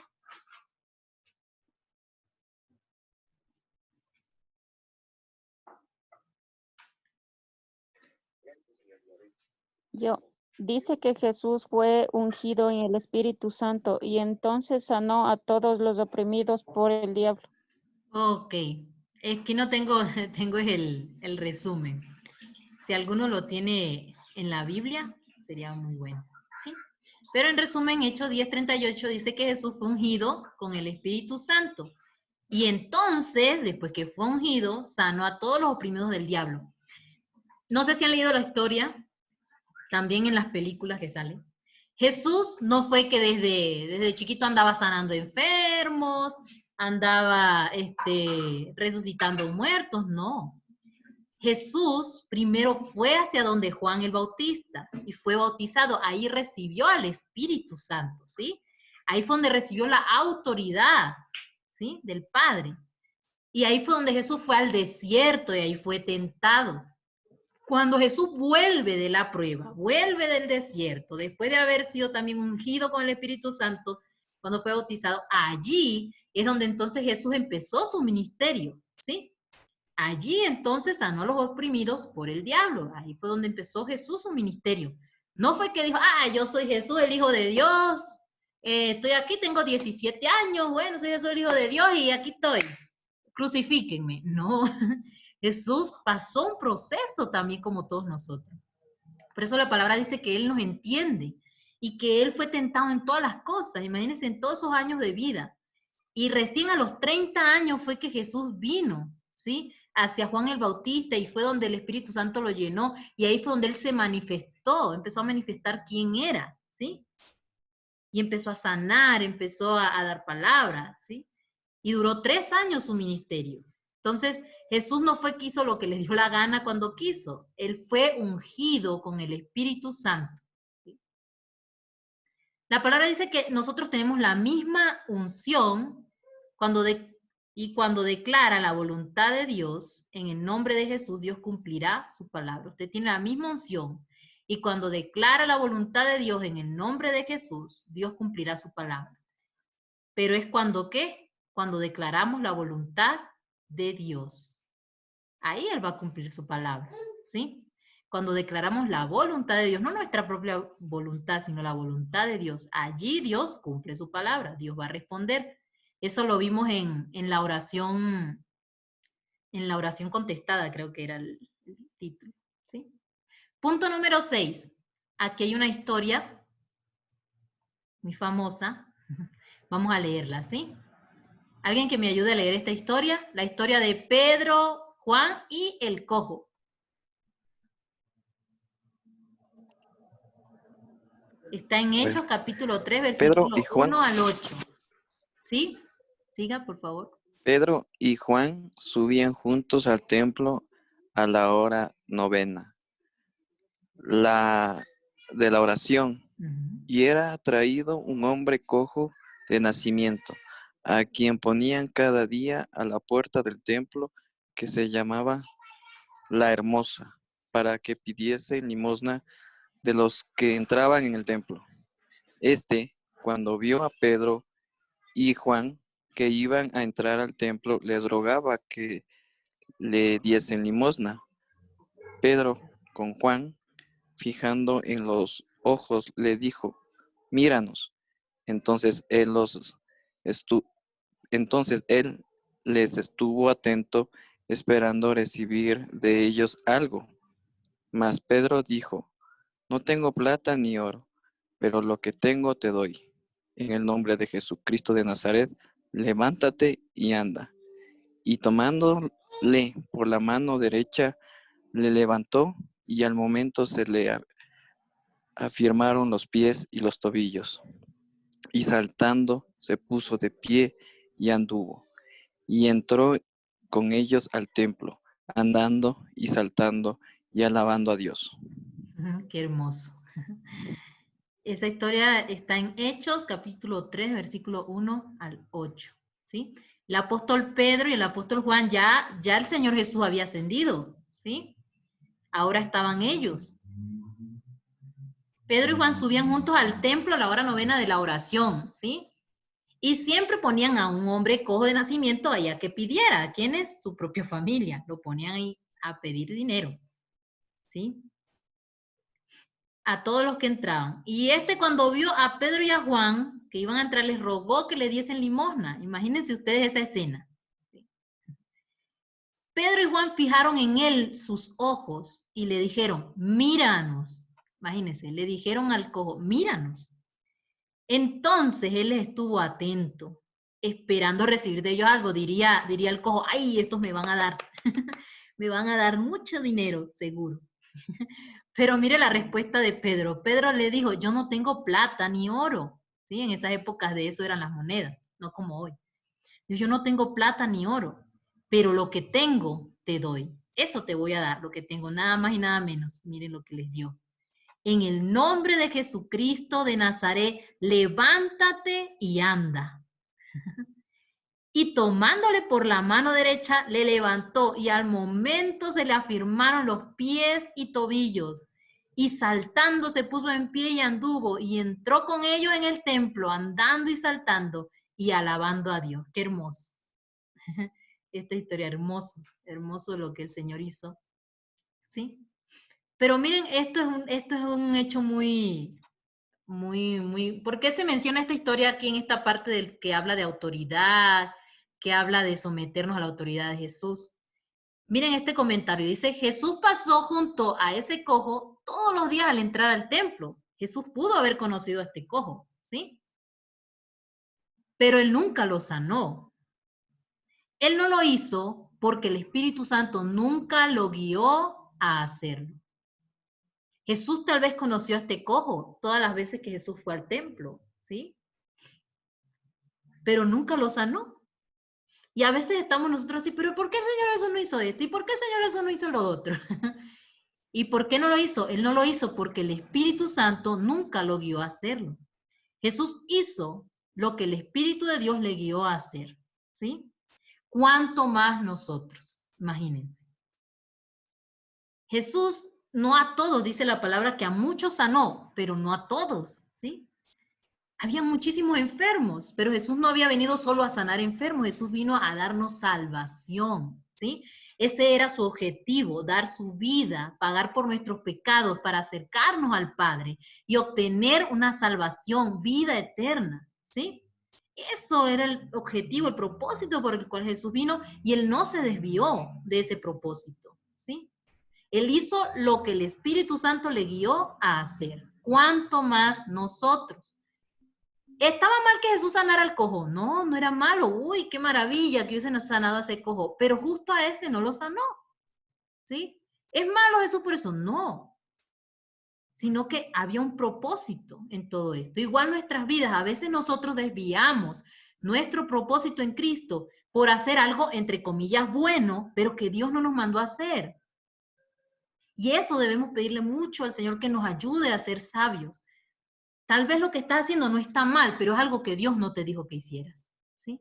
Dice que Jesús fue ungido en el Espíritu Santo y entonces sanó a todos los oprimidos por el diablo. Ok, es que no tengo, tengo el resumen. Si alguno lo tiene en la Biblia, sería muy bueno, ¿sí? Pero en resumen, Hechos 10:38 dice que Jesús fue ungido con el Espíritu Santo. Y entonces, después que fue ungido, sanó a todos los oprimidos del diablo. No sé si han leído la historia, también en las películas que salen. Jesús no fue que desde chiquito andaba sanando enfermos, andaba resucitando muertos, no. Jesús primero fue hacia donde Juan el Bautista y fue bautizado. Ahí recibió al Espíritu Santo, ¿sí? Ahí fue donde recibió la autoridad, ¿sí? Del Padre. Y ahí fue donde Jesús fue al desierto y ahí fue tentado. Cuando Jesús vuelve de la prueba, vuelve del desierto, después de haber sido también ungido con el Espíritu Santo, cuando fue bautizado, allí es donde entonces Jesús empezó su ministerio, ¿sí? Allí entonces sanó a los oprimidos por el diablo. Ahí fue donde empezó Jesús su ministerio. No fue que dijo, yo soy Jesús, el Hijo de Dios, estoy aquí, tengo 17 años, bueno, soy Jesús, el Hijo de Dios, y aquí estoy. Crucifíquenme. No, Jesús pasó un proceso también como todos nosotros. Por eso la palabra dice que Él nos entiende y que Él fue tentado en todas las cosas. Imagínense en todos esos años de vida. Y recién a los 30 años fue que Jesús vino, ¿sí? Hacia Juan el Bautista y fue donde el Espíritu Santo lo llenó y ahí fue donde Él se manifestó, empezó a manifestar quién era, ¿sí? Y empezó a sanar, empezó a dar palabras, ¿sí? Y duró 3 años su ministerio. Entonces, Jesús no fue que hizo lo que le dio la gana cuando quiso. Él fue ungido con el Espíritu Santo. ¿Sí? La palabra dice que nosotros tenemos la misma unción cuando declara la voluntad de Dios, en el nombre de Jesús, Dios cumplirá su palabra. Usted tiene la misma unción. Y cuando declara la voluntad de Dios en el nombre de Jesús, Dios cumplirá su palabra. Pero es cuando, ¿qué? Cuando declaramos la voluntad de Dios. Ahí Él va a cumplir su palabra, ¿sí? Cuando declaramos la voluntad de Dios, no nuestra propia voluntad, sino la voluntad de Dios, allí Dios cumple su palabra, Dios va a responder. Eso lo vimos en la oración contestada, creo que era el título, ¿sí? Punto número 6. Aquí hay una historia muy famosa. Vamos a leerla, ¿sí? ¿Alguien que me ayude a leer esta historia? La historia de Pedro, Juan y el cojo. Está en Hechos capítulo 3, Pedro versículo y Juan. 1 al 8. ¿Sí? Siga, por favor. Pedro y Juan subían juntos al templo a la hora 9, de la oración, y era traído un hombre cojo de nacimiento, a quien ponían cada día a la puerta del templo, que se llamaba La Hermosa, para que pidiese limosna de los que entraban en el templo. Cuando vio a Pedro y Juan que iban a entrar al templo, les rogaba que le diesen limosna. Pedro, con Juan, fijando en los ojos, le dijo, míranos. Entonces él les estuvo atento, esperando recibir de ellos algo. Mas Pedro dijo, no tengo plata ni oro, pero lo que tengo te doy. En el nombre de Jesucristo de Nazaret, levántate y anda. Y tomándole por la mano derecha, le levantó, y al momento se le afirmaron los pies y los tobillos. Y saltando, se puso de pie y anduvo. Y entró con ellos al templo, andando y saltando y alabando a Dios. Qué hermoso. Esa historia está en Hechos, capítulo 3, versículo 1 al 8, ¿sí? El apóstol Pedro y el apóstol Juan, ya el Señor Jesús había ascendido, ¿sí? Ahora estaban ellos. Pedro y Juan subían juntos al templo a la hora 9 de la oración, ¿sí? Y siempre ponían a un hombre cojo de nacimiento allá que pidiera. ¿A quién es? Su propia familia. Lo ponían ahí a pedir dinero, ¿sí? a todos los que entraban. Y cuando vio a Pedro y a Juan, que iban a entrar, les rogó que le diesen limosna. Imagínense ustedes esa escena. Pedro y Juan fijaron en él sus ojos y le dijeron, míranos. Imagínense, le dijeron al cojo, míranos. Entonces él estuvo atento, esperando recibir de ellos algo. Diría el cojo, ay, estos me van a dar, me van a dar mucho dinero, seguro. Pero mire la respuesta de Pedro. Pedro le dijo, yo no tengo plata ni oro. ¿Sí? En esas épocas de eso eran las monedas, no como hoy. Yo no tengo plata ni oro, pero lo que tengo te doy. Eso te voy a dar, lo que tengo, nada más y nada menos. Miren lo que les dio. En el nombre de Jesucristo de Nazaret, levántate y anda. Y tomándole por la mano derecha, le levantó y al momento se le afirmaron los pies y tobillos. Y saltando se puso en pie y anduvo y entró con ellos en el templo, andando y saltando y alabando a Dios. Qué hermoso. Esta historia, hermoso, hermoso lo que el Señor hizo. ¿Sí? Pero miren, esto es un hecho muy, ¿por qué se menciona esta historia aquí en esta parte del que habla de autoridad, que habla de someternos a la autoridad de Jesús? Miren este comentario, dice, Jesús pasó junto a ese cojo todos los días al entrar al templo. Jesús pudo haber conocido a este cojo, ¿sí? Pero él nunca lo sanó. Él no lo hizo porque el Espíritu Santo nunca lo guió a hacerlo. Jesús tal vez conoció a este cojo todas las veces que Jesús fue al templo, ¿sí? Pero nunca lo sanó. Y a veces estamos nosotros así, pero ¿por qué el Señor eso no hizo esto? ¿Y por qué el Señor eso no hizo lo otro? ¿Y por qué no lo hizo? Él no lo hizo porque el Espíritu Santo nunca lo guió a hacerlo. Jesús hizo lo que el Espíritu de Dios le guió a hacer, ¿sí? ¿Cuánto más nosotros? Imagínense. Jesús no a todos, dice la palabra, que a muchos sanó, pero no a todos, ¿sí? Había muchísimos enfermos, pero Jesús no había venido solo a sanar enfermos, Jesús vino a darnos salvación, ¿sí? Ese era su objetivo, dar su vida, pagar por nuestros pecados para acercarnos al Padre y obtener una salvación, vida eterna, ¿sí? Eso era el objetivo, el propósito por el cual Jesús vino y Él no se desvió de ese propósito, ¿sí? Él hizo lo que el Espíritu Santo le guió a hacer. ¿Cuánto más nosotros? ¿Estaba mal que Jesús sanara al cojo? No, no era malo. Uy, qué maravilla que hubiesen sanado a ese cojo. Pero justo a ese no lo sanó. ¿Sí? ¿Es malo Jesús por eso? No. Sino que había un propósito en todo esto. Igual nuestras vidas, a veces nosotros desviamos nuestro propósito en Cristo por hacer algo, entre comillas, bueno, pero que Dios no nos mandó a hacer. Y eso debemos pedirle mucho al Señor que nos ayude a ser sabios. Tal vez lo que estás haciendo no está mal, pero es algo que Dios no te dijo que hicieras, ¿sí?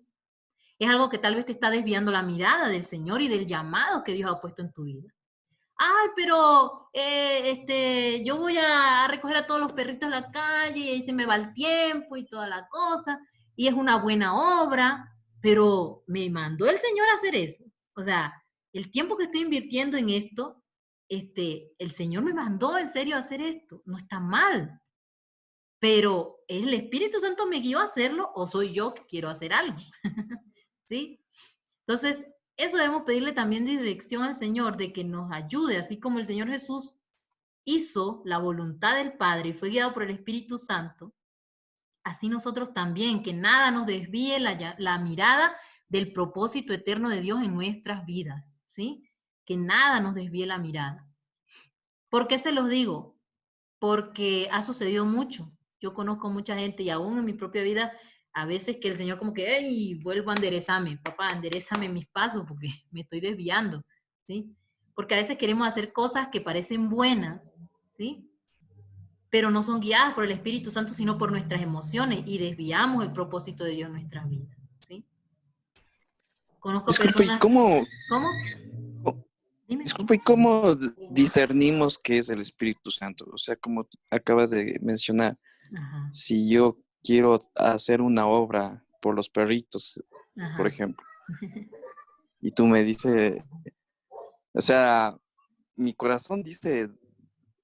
Es algo que tal vez te está desviando la mirada del Señor y del llamado que Dios ha puesto en tu vida. Ay, pero yo voy a recoger a todos los perritos en la calle y se me va el tiempo y toda la cosa, y es una buena obra, pero me mandó el Señor a hacer eso. O sea, el tiempo que estoy invirtiendo en esto, el Señor me mandó en serio a hacer esto. No está mal. Pero ¿es el Espíritu Santo me guió a hacerlo o soy yo que quiero hacer algo? ¿Sí? Entonces, eso debemos pedirle también dirección al Señor, de que nos ayude, así como el Señor Jesús hizo la voluntad del Padre y fue guiado por el Espíritu Santo, así nosotros también, que nada nos desvíe la mirada del propósito eterno de Dios en nuestras vidas, ¿sí? Que nada nos desvíe la mirada. ¿Por qué se los digo? Porque ha sucedido mucho. Yo conozco mucha gente y aún en mi propia vida, a veces que el Señor como que, ¡hey! Vuelvo a enderezarme, papá, enderezame mis pasos porque me estoy desviando, ¿sí? Porque a veces queremos hacer cosas que parecen buenas, ¿sí? Pero no son guiadas por el Espíritu Santo, sino por nuestras emociones y desviamos el propósito de Dios en nuestras vidas, ¿sí? Conozco Disculpe, ¿y personas... cómo, ¿Cómo? Dime. disculpe, ¿y cómo discernimos qué es el Espíritu Santo? O sea, como acabas de mencionar, Ajá, si yo quiero hacer una obra por los perritos, por ajá. ejemplo, y tú me dices, o sea, mi corazón dice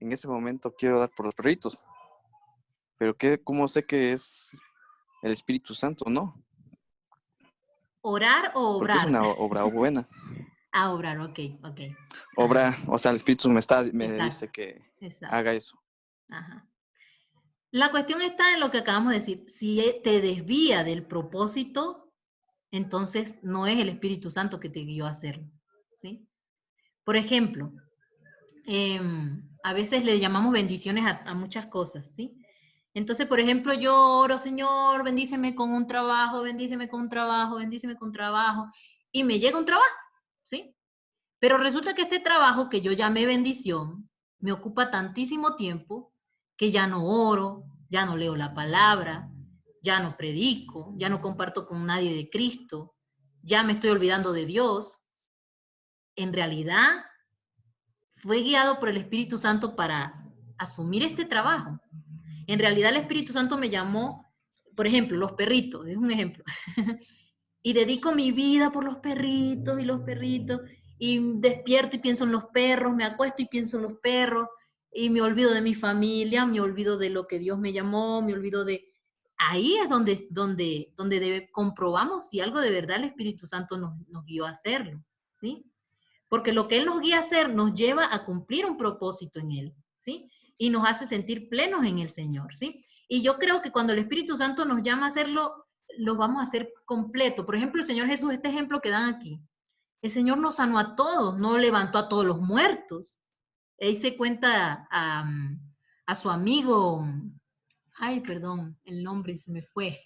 en ese momento quiero dar por los perritos. Pero ¿cómo sé que es el Espíritu Santo? No, ¿Orar o porque es obrar? una obra buena. Ah, obrar, ok. Obra, o sea, el Espíritu me Exacto, dice que exacto. haga eso. Ajá. La cuestión está en lo que acabamos de decir. Si te desvía del propósito, entonces no es el Espíritu Santo que te guió a hacerlo, ¿sí? Por ejemplo, a veces le llamamos bendiciones a muchas cosas, ¿sí? Entonces, por ejemplo, yo oro, Señor, bendíceme con un trabajo, bendíceme con un trabajo, bendíceme con trabajo, y me llega un trabajo, ¿sí? Pero resulta que este trabajo que yo llamé bendición, me ocupa tantísimo tiempo que ya no oro, ya no leo la palabra, ya no predico, ya no comparto con nadie de Cristo, ya me estoy olvidando de Dios. En realidad, fue guiado por el Espíritu Santo para asumir este trabajo. En realidad, el Espíritu Santo me llamó, por ejemplo, los perritos, es un ejemplo. Y dedico mi vida por los perritos, y despierto y pienso en los perros, me acuesto y pienso en los perros, y me olvido de mi familia, me olvido de lo que Dios me llamó, me olvido de... Ahí es donde comprobamos si algo de verdad el Espíritu Santo nos guió a hacerlo, ¿sí? Porque lo que Él nos guía a hacer nos lleva a cumplir un propósito en Él, ¿sí? Y nos hace sentir plenos en el Señor, ¿sí? Y yo creo que cuando el Espíritu Santo nos llama a hacerlo, lo vamos a hacer completo. Por ejemplo, el Señor Jesús, este ejemplo que dan aquí, el Señor nos sanó a todos, no levantó a todos los muertos. Ahí se cuenta a su amigo, ay, perdón, el nombre se me fue,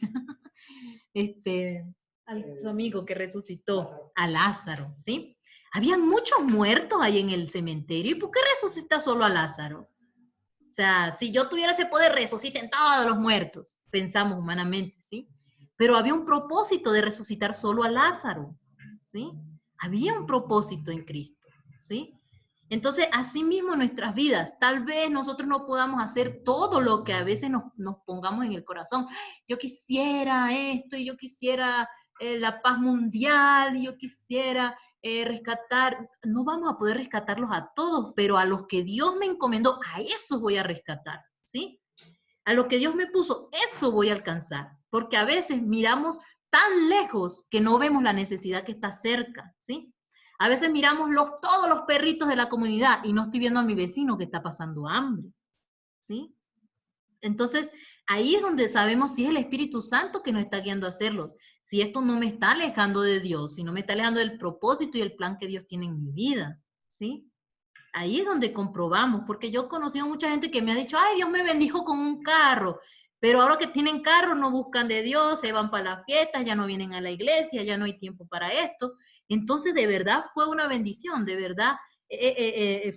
a su amigo que resucitó, a Lázaro, ¿sí? Habían muchos muertos ahí en el cementerio, ¿y por qué resucita solo a Lázaro? O sea, si yo tuviera ese poder, resuciten todos los muertos, pensamos humanamente, ¿sí? Pero había un propósito de resucitar solo a Lázaro, ¿sí? Había un propósito en Cristo, ¿sí? Entonces, así mismo en nuestras vidas, tal vez nosotros no podamos hacer todo lo que a veces nos pongamos en el corazón. Yo quisiera esto, y yo quisiera la paz mundial, y yo quisiera rescatar. No vamos a poder rescatarlos a todos, pero a los que Dios me encomendó, a esos voy a rescatar, ¿sí? A lo que Dios me puso, eso voy a alcanzar. Porque a veces miramos tan lejos que no vemos la necesidad que está cerca, ¿sí? A veces miramos todos los perritos de la comunidad y no estoy viendo a mi vecino que está pasando hambre, ¿sí? Entonces, ahí es donde sabemos si es el Espíritu Santo que nos está guiando a hacerlos. Si esto no me está alejando de Dios, si no me está alejando del propósito y el plan que Dios tiene en mi vida, ¿sí? Ahí es donde comprobamos, porque yo he conocido mucha gente que me ha dicho, ay, Dios me bendijo con un carro, pero ahora que tienen carro no buscan de Dios, se van para las fiestas, ya no vienen a la iglesia, ya no hay tiempo para esto. Entonces, de verdad fue una bendición, de verdad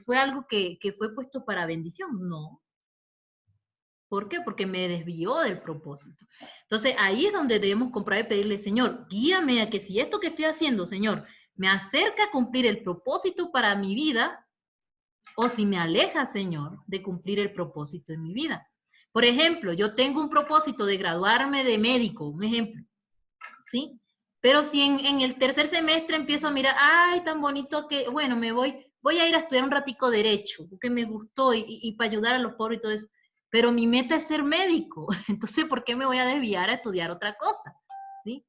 fue algo que fue puesto para bendición. No. ¿Por qué? Porque me desvió del propósito. Entonces, ahí es donde debemos comprar y pedirle, Señor, guíame a que si esto que estoy haciendo, Señor, me acerca a cumplir el propósito para mi vida, o si me aleja, Señor, de cumplir el propósito en mi vida. Por ejemplo, yo tengo un propósito de graduarme de médico, un ejemplo, ¿sí? Pero si en el tercer semestre empiezo a mirar, ay, tan bonito que, bueno, voy a ir a estudiar un ratico derecho, porque me gustó y para ayudar a los pobres y todo eso. Pero mi meta es ser médico, entonces, ¿por qué me voy a desviar a estudiar otra cosa? ¿Sí?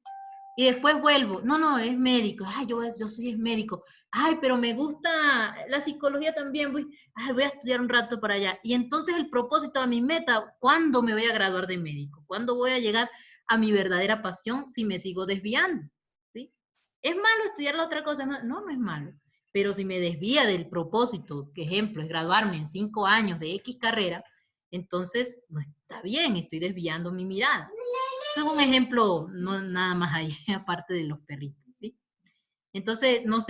Y después vuelvo, no, es médico, ay, yo soy médico, ay, pero me gusta la psicología también, voy a estudiar un rato para allá. Y entonces el propósito de mi meta, ¿cuándo me voy a graduar de médico? ¿Cuándo voy a llegar a mi verdadera pasión si me sigo desviando? ¿Sí? ¿Es malo estudiar la otra cosa? No es malo. Pero si me desvía del propósito, que ejemplo es graduarme en 5 años de X carrera, entonces no está bien, estoy desviando mi mirada. Eso es un ejemplo, no nada más ahí, aparte de los perritos, ¿sí? Entonces, no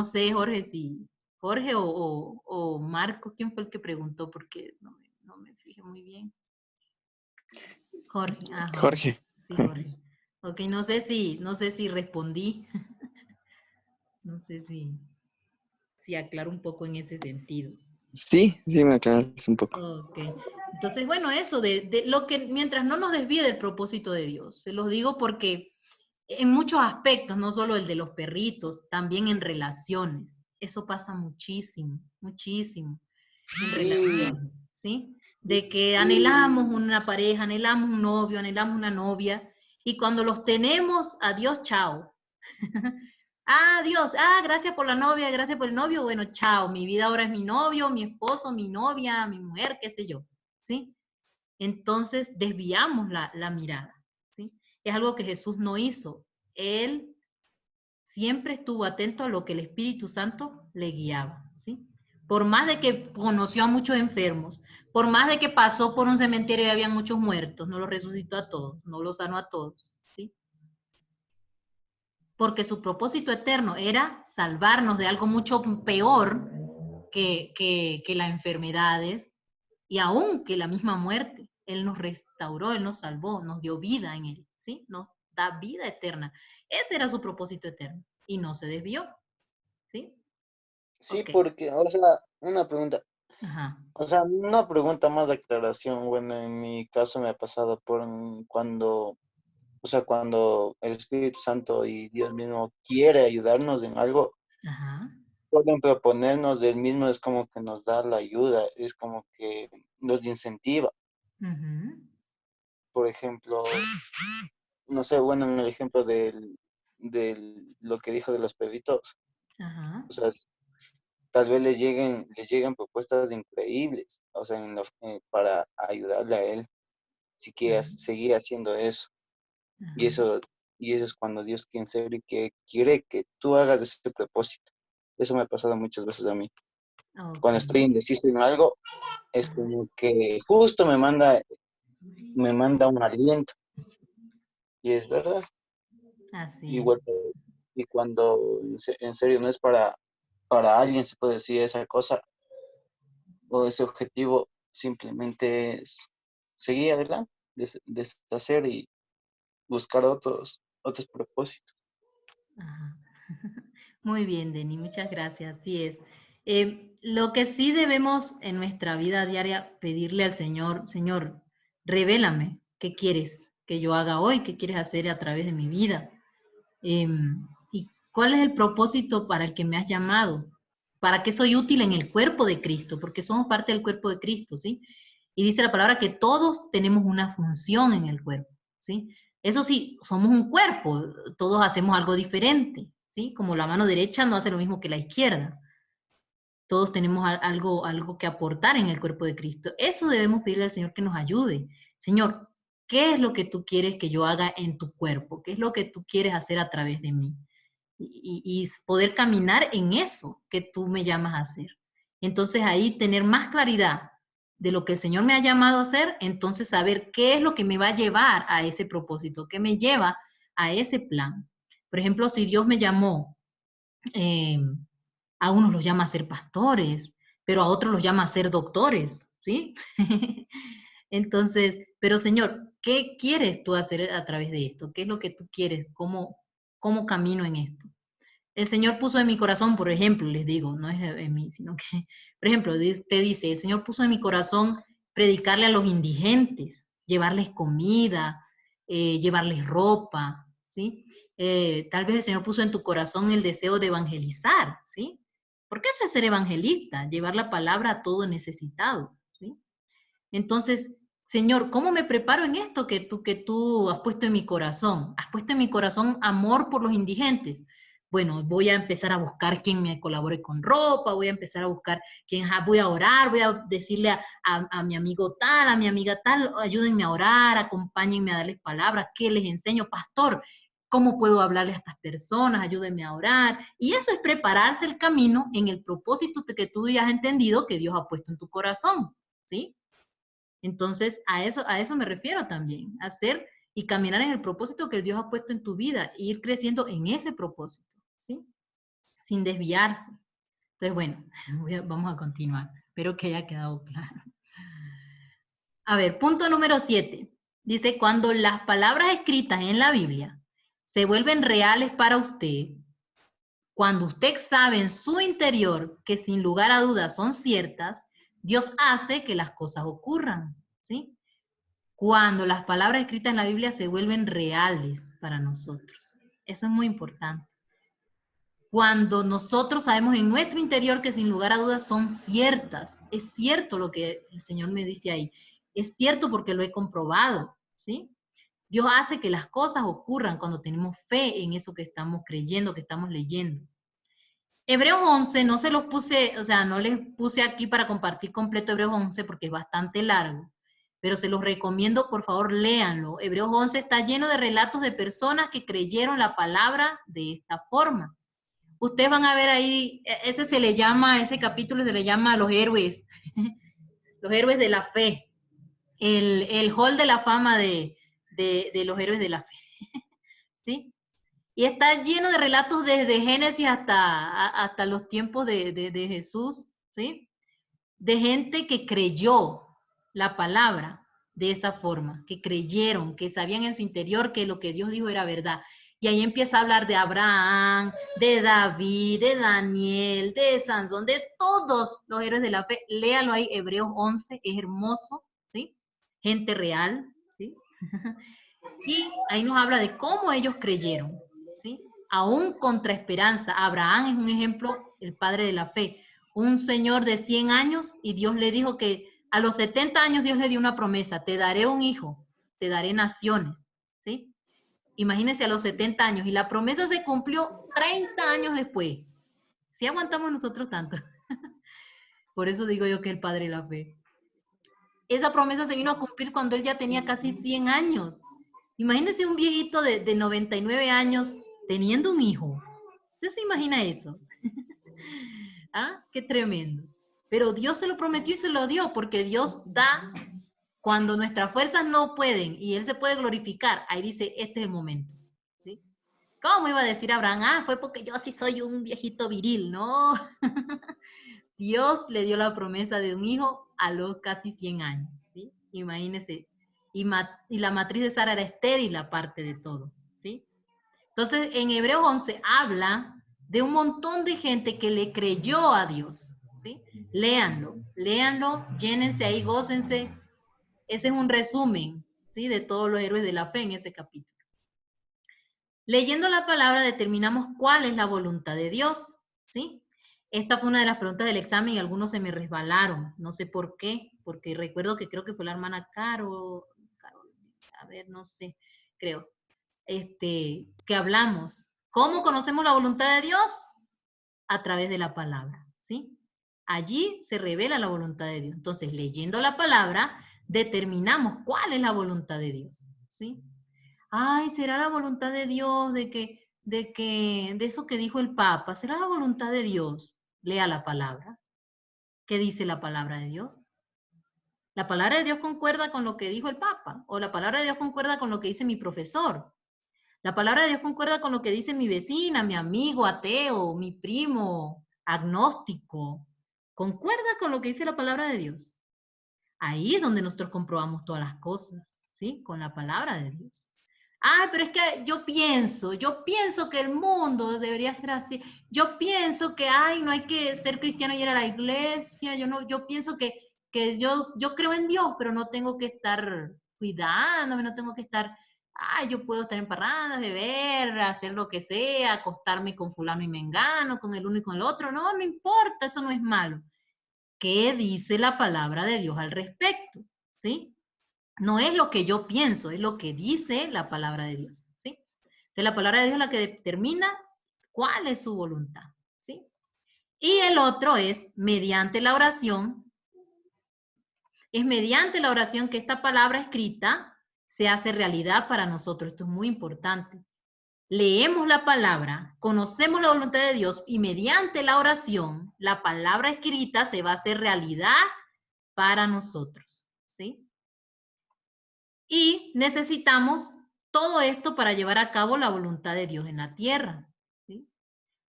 sé, Jorge, si Jorge o Marco, ¿quién fue el que preguntó? Porque no me fijé muy bien. Jorge, Jorge. Sí, Jorge. Ok, no sé si respondí. No sé si aclaro un poco en ese sentido. Sí, me aclaras un poco. Ok. Entonces, bueno, eso de lo que, mientras no nos desvíe del propósito de Dios, se los digo porque en muchos aspectos, no solo el de los perritos, también en relaciones. Eso pasa muchísimo, muchísimo. en Sí, relación, ¿sí? De que anhelamos una pareja, anhelamos un novio, anhelamos una novia, y cuando los tenemos, adiós, chao. Adiós, gracias por la novia, gracias por el novio, bueno, chao, mi vida ahora es mi novio, mi esposo, mi novia, mi mujer, qué sé yo, ¿sí? Entonces desviamos la mirada, ¿sí? Es algo que Jesús no hizo. Él siempre estuvo atento a lo que el Espíritu Santo le guiaba, ¿sí? Por más de que conoció a muchos enfermos, por más de que pasó por un cementerio y había muchos muertos, no los resucitó a todos, no los sanó a todos, ¿sí? Porque su propósito eterno era salvarnos de algo mucho peor que las enfermedades y aún que la misma muerte. Él nos restauró, Él nos salvó, nos dio vida en Él, ¿sí? Nos da vida eterna. Ese era su propósito eterno y no se desvió, ¿sí? sí, Ok. porque, o sea, una pregunta, Ajá. o sea, una pregunta más de aclaración. Bueno, en mi caso me ha pasado cuando, o sea, cuando el Espíritu Santo y Dios mismo quiere ayudarnos en algo, Ajá. pueden proponernos del mismo, es como que nos da la ayuda, es como que nos incentiva. Ujú. Por ejemplo, no sé, bueno, en el ejemplo lo que dijo de los perritos, Ajá. o sea, tal vez les lleguen propuestas increíbles, o sea, para ayudarle a él, si quiere Ujú. seguir haciendo eso. Y Ajá. eso, y eso es cuando Dios quiere en serio y que quiere que tú hagas ese propósito. Eso me ha pasado muchas veces a mí. Ok. Cuando estoy indeciso en algo, es Ajá. como que justo me manda un aliento. Y es verdad. Así es. Igual, y cuando en serio no es para alguien, se puede decir esa cosa o ese objetivo, simplemente es seguir adelante, deshacer y buscar otros propósitos. Ajá. Muy bien, Denny, muchas gracias. Así es. Lo que sí debemos en nuestra vida diaria pedirle al Señor, Señor, revélame qué quieres que yo haga hoy, qué quieres hacer a través de mi vida. ¿Y cuál es el propósito para el que me has llamado? ¿Para qué soy útil en el cuerpo de Cristo? Porque somos parte del cuerpo de Cristo, ¿sí? Y dice la palabra que todos tenemos una función en el cuerpo, ¿sí? Eso sí, somos un cuerpo, todos hacemos algo diferente, ¿sí? Como la mano derecha no hace lo mismo que la izquierda. Todos tenemos algo que aportar en el cuerpo de Cristo. Eso debemos pedirle al Señor que nos ayude. Señor, ¿qué es lo que tú quieres que yo haga en tu cuerpo? ¿Qué es lo que tú quieres hacer a través de mí? Y poder caminar en eso que tú me llamas a hacer. Entonces ahí tener más claridad de lo que el Señor me ha llamado a hacer, entonces saber qué es lo que me va a llevar a ese propósito, qué me lleva a ese plan. Por ejemplo, si Dios me llamó, eh, a unos los llama a ser pastores, pero a otros los llama a ser doctores, ¿sí? Entonces, pero Señor, ¿qué quieres tú hacer a través de esto? ¿Qué es lo que tú quieres? ¿Cómo camino en esto? El Señor puso en mi corazón, por ejemplo, les digo, no es en mí, sino que, por ejemplo, te dice, el Señor puso en mi corazón predicarle a los indigentes, llevarles comida, llevarles ropa, ¿sí? Tal vez el Señor puso en tu corazón el deseo de evangelizar, ¿sí? Porque eso es ser evangelista, llevar la palabra a todo necesitado, ¿sí? Entonces, Señor, ¿cómo me preparo en esto que tú has puesto en mi corazón? Has puesto en mi corazón amor por los indigentes. Bueno, voy a empezar a buscar quien me colabore con ropa, voy a empezar a buscar voy a orar, voy a decirle a mi amigo tal, a mi amiga tal, ayúdenme a orar, acompáñenme a darles palabras, ¿qué les enseño? Pastor, ¿cómo puedo hablarle a estas personas? Ayúdenme a orar. Y eso es prepararse el camino en el propósito que tú ya has entendido que Dios ha puesto en tu corazón, ¿sí? Entonces, a eso me refiero también, hacer y caminar en el propósito que Dios ha puesto en tu vida e ir creciendo en ese propósito, ¿sí? Sin desviarse. Entonces, bueno, vamos a continuar. Espero que haya quedado claro. A ver, punto número 7. Dice, cuando las palabras escritas en la Biblia se vuelven reales para usted, cuando usted sabe en su interior que sin lugar a dudas son ciertas, Dios hace que las cosas ocurran, ¿sí? Cuando las palabras escritas en la Biblia se vuelven reales para nosotros. Eso es muy importante. cuando nosotros sabemos en nuestro interior que sin lugar a dudas son ciertas. Es cierto lo que el Señor me dice ahí. Es cierto porque lo he comprobado, ¿sí? Dios hace que las cosas ocurran cuando tenemos fe en eso que estamos creyendo, que estamos leyendo. Hebreos 11, no se los puse, o sea, no les puse aquí para compartir completo Hebreos 11 porque es bastante largo, pero se los recomiendo, por favor, léanlo. Hebreos 11 está lleno de relatos de personas que creyeron la palabra de esta forma. Ustedes van a ver ahí, ese capítulo se le llama los héroes, los héroes de la fe, el hall de la fama de los héroes de la fe, ¿sí? Y está lleno de relatos desde Génesis hasta los tiempos de Jesús, ¿sí? De gente que creyó la palabra de esa forma, que creyeron, que sabían en su interior que lo que Dios dijo era verdad. Y ahí empieza a hablar de Abraham, de David, de Daniel, de Sansón, de todos los héroes de la fe. Léalo ahí, Hebreos 11, es hermoso, ¿sí? Gente real, ¿sí? Y ahí nos habla de cómo ellos creyeron, ¿sí? Aún contra esperanza. Abraham es un ejemplo, el padre de la fe. Un señor de 100 años y Dios le dijo que a los 70 años Dios le dio una promesa, te daré un hijo, te daré naciones, ¿sí? Imagínense a los 70 años y la promesa se cumplió 30 años después. ¿Sí aguantamos nosotros tanto? Por eso digo yo que el padre de la fe. Esa promesa se vino a cumplir cuando él ya tenía casi 100 años. Imagínense un viejito de 99 años teniendo un hijo. ¿Usted se imagina eso? ¿Ah? Qué tremendo. Pero Dios se lo prometió y se lo dio, porque Dios da cuando nuestras fuerzas no pueden y Él se puede glorificar. Ahí dice, este es el momento. ¿Sí? ¿Cómo iba a decir Abraham? Ah, fue porque yo sí soy un viejito viril. No. Dios le dio la promesa de un hijo a los casi 100 años. ¿Sí? Imagínense. Y la matriz de Sara era estéril aparte de todo, ¿sí? Entonces, en Hebreos 11 habla de un montón de gente que le creyó a Dios, ¿sí? Léanlo, llénense ahí, gócense. Ese es un resumen, ¿sí? De todos los héroes de la fe en ese capítulo. Leyendo la palabra determinamos cuál es la voluntad de Dios, ¿sí? Esta fue una de las preguntas del examen y algunos se me resbalaron, no sé por qué, porque recuerdo que creo que fue la hermana Caro, a ver, no sé, creo, que hablamos. ¿Cómo conocemos la voluntad de Dios? A través de la palabra, ¿sí? Allí se revela la voluntad de Dios. Entonces, leyendo la palabra, determinamos cuál es la voluntad de Dios, ¿sí? Ay, ¿será la voluntad de Dios de eso que dijo el Papa? ¿Será la voluntad de Dios? Lea la palabra. ¿Qué dice la palabra de Dios? La palabra de Dios concuerda con lo que dijo el Papa, o la palabra de Dios concuerda con lo que dice mi profesor. La palabra de Dios concuerda con lo que dice mi vecina, mi amigo ateo, mi primo agnóstico. Concuerda con lo que dice la palabra de Dios. Ahí es donde nosotros comprobamos todas las cosas, ¿sí? Con la palabra de Dios. Ah, pero es que yo pienso que el mundo debería ser así. Yo pienso que, ay, no hay que ser cristiano y ir a la iglesia. Yo pienso que yo creo en Dios, pero no tengo que estar cuidándome, no tengo que estar, ay, yo puedo estar en parrandas, beber, hacer lo que sea, acostarme con fulano y mengano, con el uno y con el otro. No, no importa, eso no es malo. ¿Qué dice la palabra de Dios al respecto? ¿Sí? No es lo que yo pienso, es lo que dice la palabra de Dios, ¿sí? Entonces la palabra de Dios es la que determina cuál es su voluntad, ¿sí? Y el otro es mediante la oración. Es mediante la oración que esta palabra escrita se hace realidad para nosotros. Esto es muy importante. Leemos la palabra, conocemos la voluntad de Dios y mediante la oración, la palabra escrita se va a hacer realidad para nosotros, ¿sí? Y necesitamos todo esto para llevar a cabo la voluntad de Dios en la tierra, ¿sí?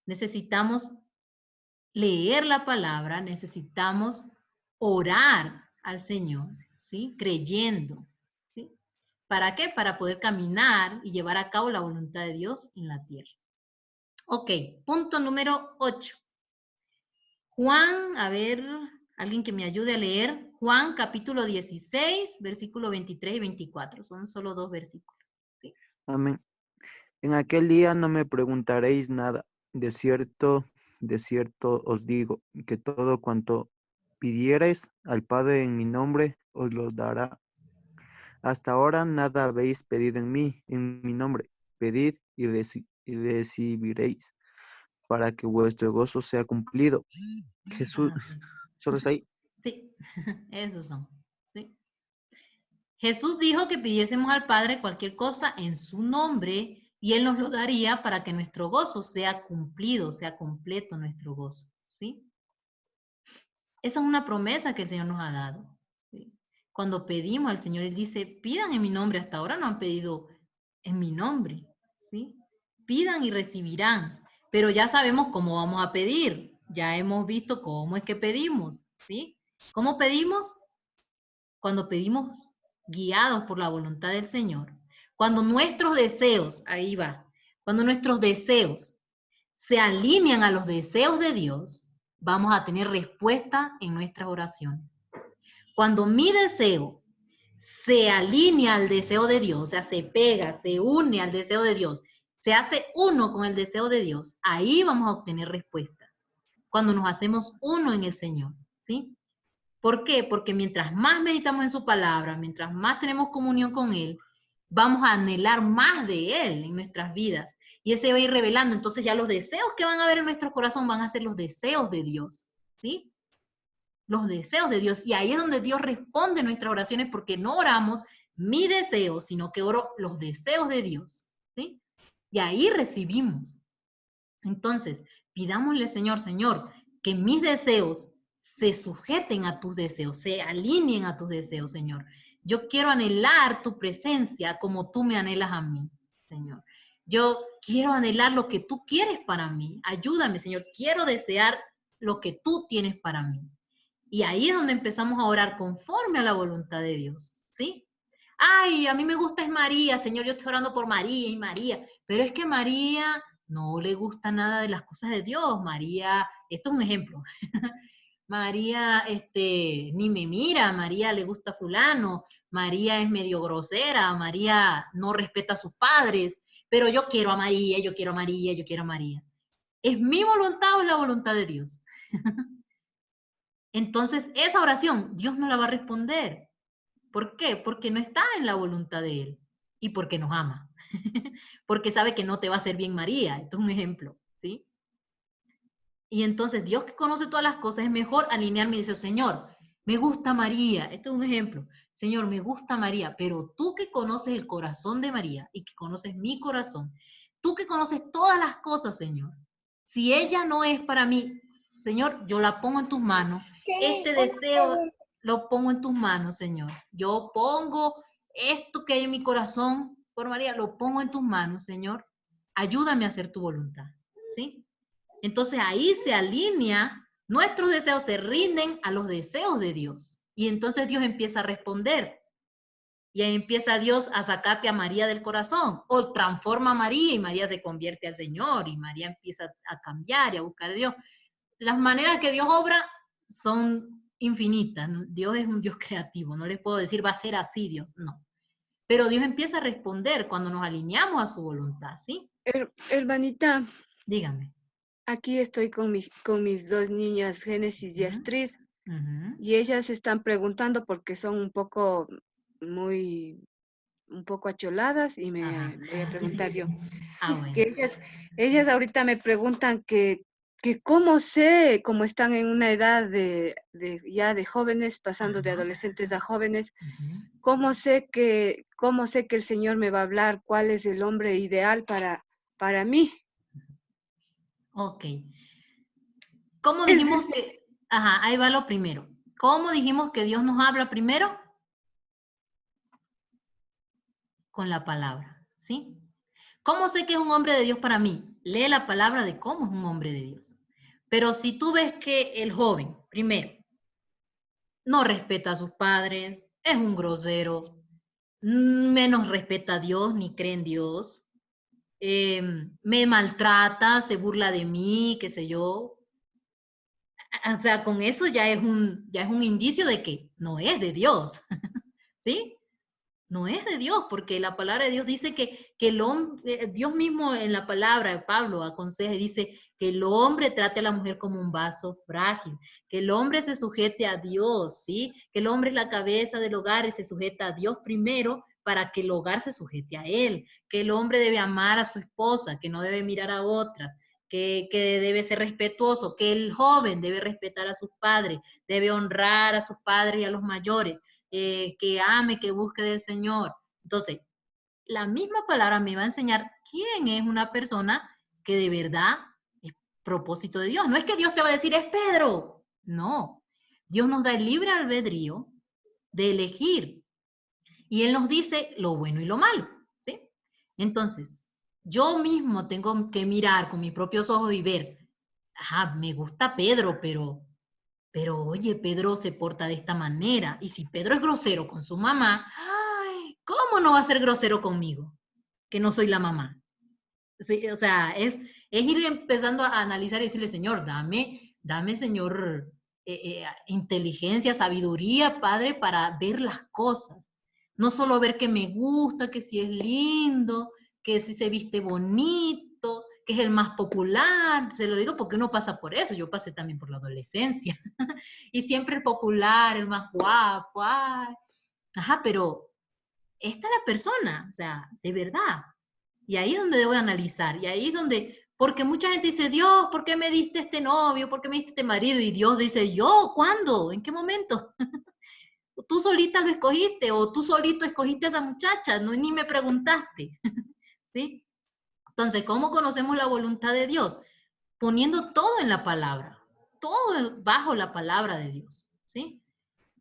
Necesitamos leer la palabra, necesitamos orar al Señor, ¿sí? Creyendo, ¿sí? ¿Para qué? Para poder caminar y llevar a cabo la voluntad de Dios en la tierra. Ok, punto número 8. Juan, a ver, alguien que me ayude a leer. Juan capítulo 16, versículo 23 y 24. Son solo 2 versículos. ¿Sí? Amén. En aquel día no me preguntaréis nada. de cierto os digo, que todo cuanto pidierais al Padre en mi nombre, os lo dará. Hasta ahora nada habéis pedido en mi nombre. Pedid y recibiréis, para que vuestro gozo sea cumplido. Jesús, Ajá, sí. solo está ahí. Sí, esos son. ¿Sí? Jesús dijo que pidiésemos al Padre cualquier cosa en su nombre y Él nos lo daría para que nuestro gozo sea cumplido, sea completo nuestro gozo. ¿Sí? Esa es una promesa que el Señor nos ha dado. ¿Sí? Cuando pedimos al Señor, Él dice, pidan en mi nombre. Hasta ahora no han pedido en mi nombre. ¿Sí? Pidan y recibirán. Pero ya sabemos cómo vamos a pedir. Ya hemos visto cómo es que pedimos. ¿Sí? ¿Cómo pedimos? Cuando pedimos guiados por la voluntad del Señor. Cuando nuestros deseos, ahí va, cuando nuestros deseos se alinean a los deseos de Dios, vamos a tener respuesta en nuestras oraciones. Cuando mi deseo se alinea al deseo de Dios, o sea, se pega, se une al deseo de Dios, se hace uno con el deseo de Dios, ahí vamos a obtener respuesta. Cuando nos hacemos uno en el Señor, ¿sí? ¿Por qué? Porque mientras más meditamos en su palabra, mientras más tenemos comunión con Él, vamos a anhelar más de Él en nuestras vidas. Y Él se va a ir revelando. Entonces ya los deseos que van a haber en nuestro corazón van a ser los deseos de Dios. ¿Sí? Los deseos de Dios. Y ahí es donde Dios responde nuestras oraciones porque no oramos mi deseo, sino que oro los deseos de Dios. ¿Sí? Y ahí recibimos. Entonces, pidámosle, Señor, que mis deseos se sujeten a tus deseos, se alineen a tus deseos, Señor. Yo quiero anhelar tu presencia como tú me anhelas a mí, Señor. Yo quiero anhelar lo que tú quieres para mí. Ayúdame, Señor. Quiero desear lo que tú tienes para mí. Y ahí es donde empezamos a orar conforme a la voluntad de Dios, ¿sí? Ay, a mí me gusta es María, Señor, yo estoy orando por María y María, pero es que María no le gusta nada de las cosas de Dios. María, esto es un ejemplo. María, ni me mira, María le gusta fulano, María es medio grosera, María no respeta a sus padres, pero yo quiero a María, yo quiero a María, yo quiero a María. ¿Es mi voluntad o es la voluntad de Dios? Entonces, esa oración, Dios no la va a responder. ¿Por qué? Porque no está en la voluntad de Él y porque nos ama. Porque sabe que no te va a hacer bien María. Esto es un ejemplo, ¿sí? Y entonces Dios que conoce todas las cosas, es mejor alinearme y decir, Señor, me gusta María. Esto es un ejemplo. Señor, me gusta María, pero tú que conoces el corazón de María y que conoces mi corazón, tú que conoces todas las cosas, Señor, si ella no es para mí, Señor, yo la pongo en tus manos. Este deseo lo pongo en tus manos, Señor. Yo pongo esto que hay en mi corazón por María, lo pongo en tus manos, Señor. Ayúdame a hacer tu voluntad, ¿sí? Entonces ahí se alinea, nuestros deseos se rinden a los deseos de Dios. Y entonces Dios empieza a responder. Y ahí empieza Dios a sacarte a María del corazón. O transforma a María y María se convierte al Señor. Y María empieza a cambiar y a buscar a Dios. Las maneras que Dios obra son infinitas. Dios es un Dios creativo. No les puedo decir va a ser así Dios. No. Pero Dios empieza a responder cuando nos alineamos a su voluntad. ¿Sí? Hermanita, Dígame. aquí estoy con mis dos niñas, Génesis y Ujú. Astrid, Ujú. y ellas están preguntando porque son un poco acholadas y Ajá. me voy a preguntar yo. Ah, bueno. Que ellas ahorita me preguntan que cómo sé, como están en una edad ya de jóvenes, pasando de Ajá. adolescentes a jóvenes, Ujú. cómo sé que el Señor me va a hablar, cuál es el hombre ideal para mí. Ok. ¿Cómo dijimos que... Ajá, ahí va lo primero. ¿Cómo dijimos que Dios nos habla primero? Con la palabra, ¿sí? ¿Cómo sé que es un hombre de Dios para mí? Lee la palabra de cómo es un hombre de Dios. Pero si tú ves que el joven, primero, no respeta a sus padres, es un grosero, menos respeta a Dios ni cree en Dios, me maltrata, se burla de mí, qué sé yo. O sea, con eso ya es un indicio de que no es de Dios, ¿sí? No es de Dios, porque la palabra de Dios dice que el hombre, Dios mismo en la palabra de Pablo aconseja y dice que el hombre trate a la mujer como un vaso frágil, que el hombre se sujete a Dios, ¿sí? Que el hombre es la cabeza del hogar y se sujeta a Dios primero para que el hogar se sujete a él, que el hombre debe amar a su esposa, que no debe mirar a otras, que debe ser respetuoso, que el joven debe respetar a sus padres, debe honrar a sus padres y a los mayores, que ame, que busque del Señor. Entonces, la misma palabra me va a enseñar quién es una persona que de verdad es propósito de Dios. No es que Dios te va a decir, es Pedro. No. Dios nos da el libre albedrío de elegir. Y Él nos dice lo bueno y lo malo, ¿sí? Entonces, yo mismo tengo que mirar con mis propios ojos y ver, ajá, me gusta Pedro, pero oye, Pedro se porta de esta manera. Y si Pedro es grosero con su mamá, ay, ¿cómo no va a ser grosero conmigo? Que no soy la mamá. Sí, o sea, es ir empezando a analizar y decirle, Señor, dame, Señor, inteligencia, sabiduría, Padre, para ver las cosas. No solo ver que me gusta, que si es lindo, que si se viste bonito, que es el más popular. Se lo digo porque uno pasa por eso. Yo pasé también por la adolescencia. Y siempre el popular, el más guapo. Ay. Ajá, pero esta es la persona, o sea, de verdad. Y ahí es donde debo analizar, y ahí es donde, porque mucha gente dice, Dios, ¿por qué me diste este novio? ¿Por qué me diste este marido? Y Dios dice, ¿yo? ¿Cuándo? ¿En qué momento? Tú solita lo escogiste, o tú solito escogiste a esa muchacha, no, ni me preguntaste, ¿sí? Entonces, ¿cómo conocemos la voluntad de Dios? Poniendo todo en la palabra, todo bajo la palabra de Dios, ¿sí?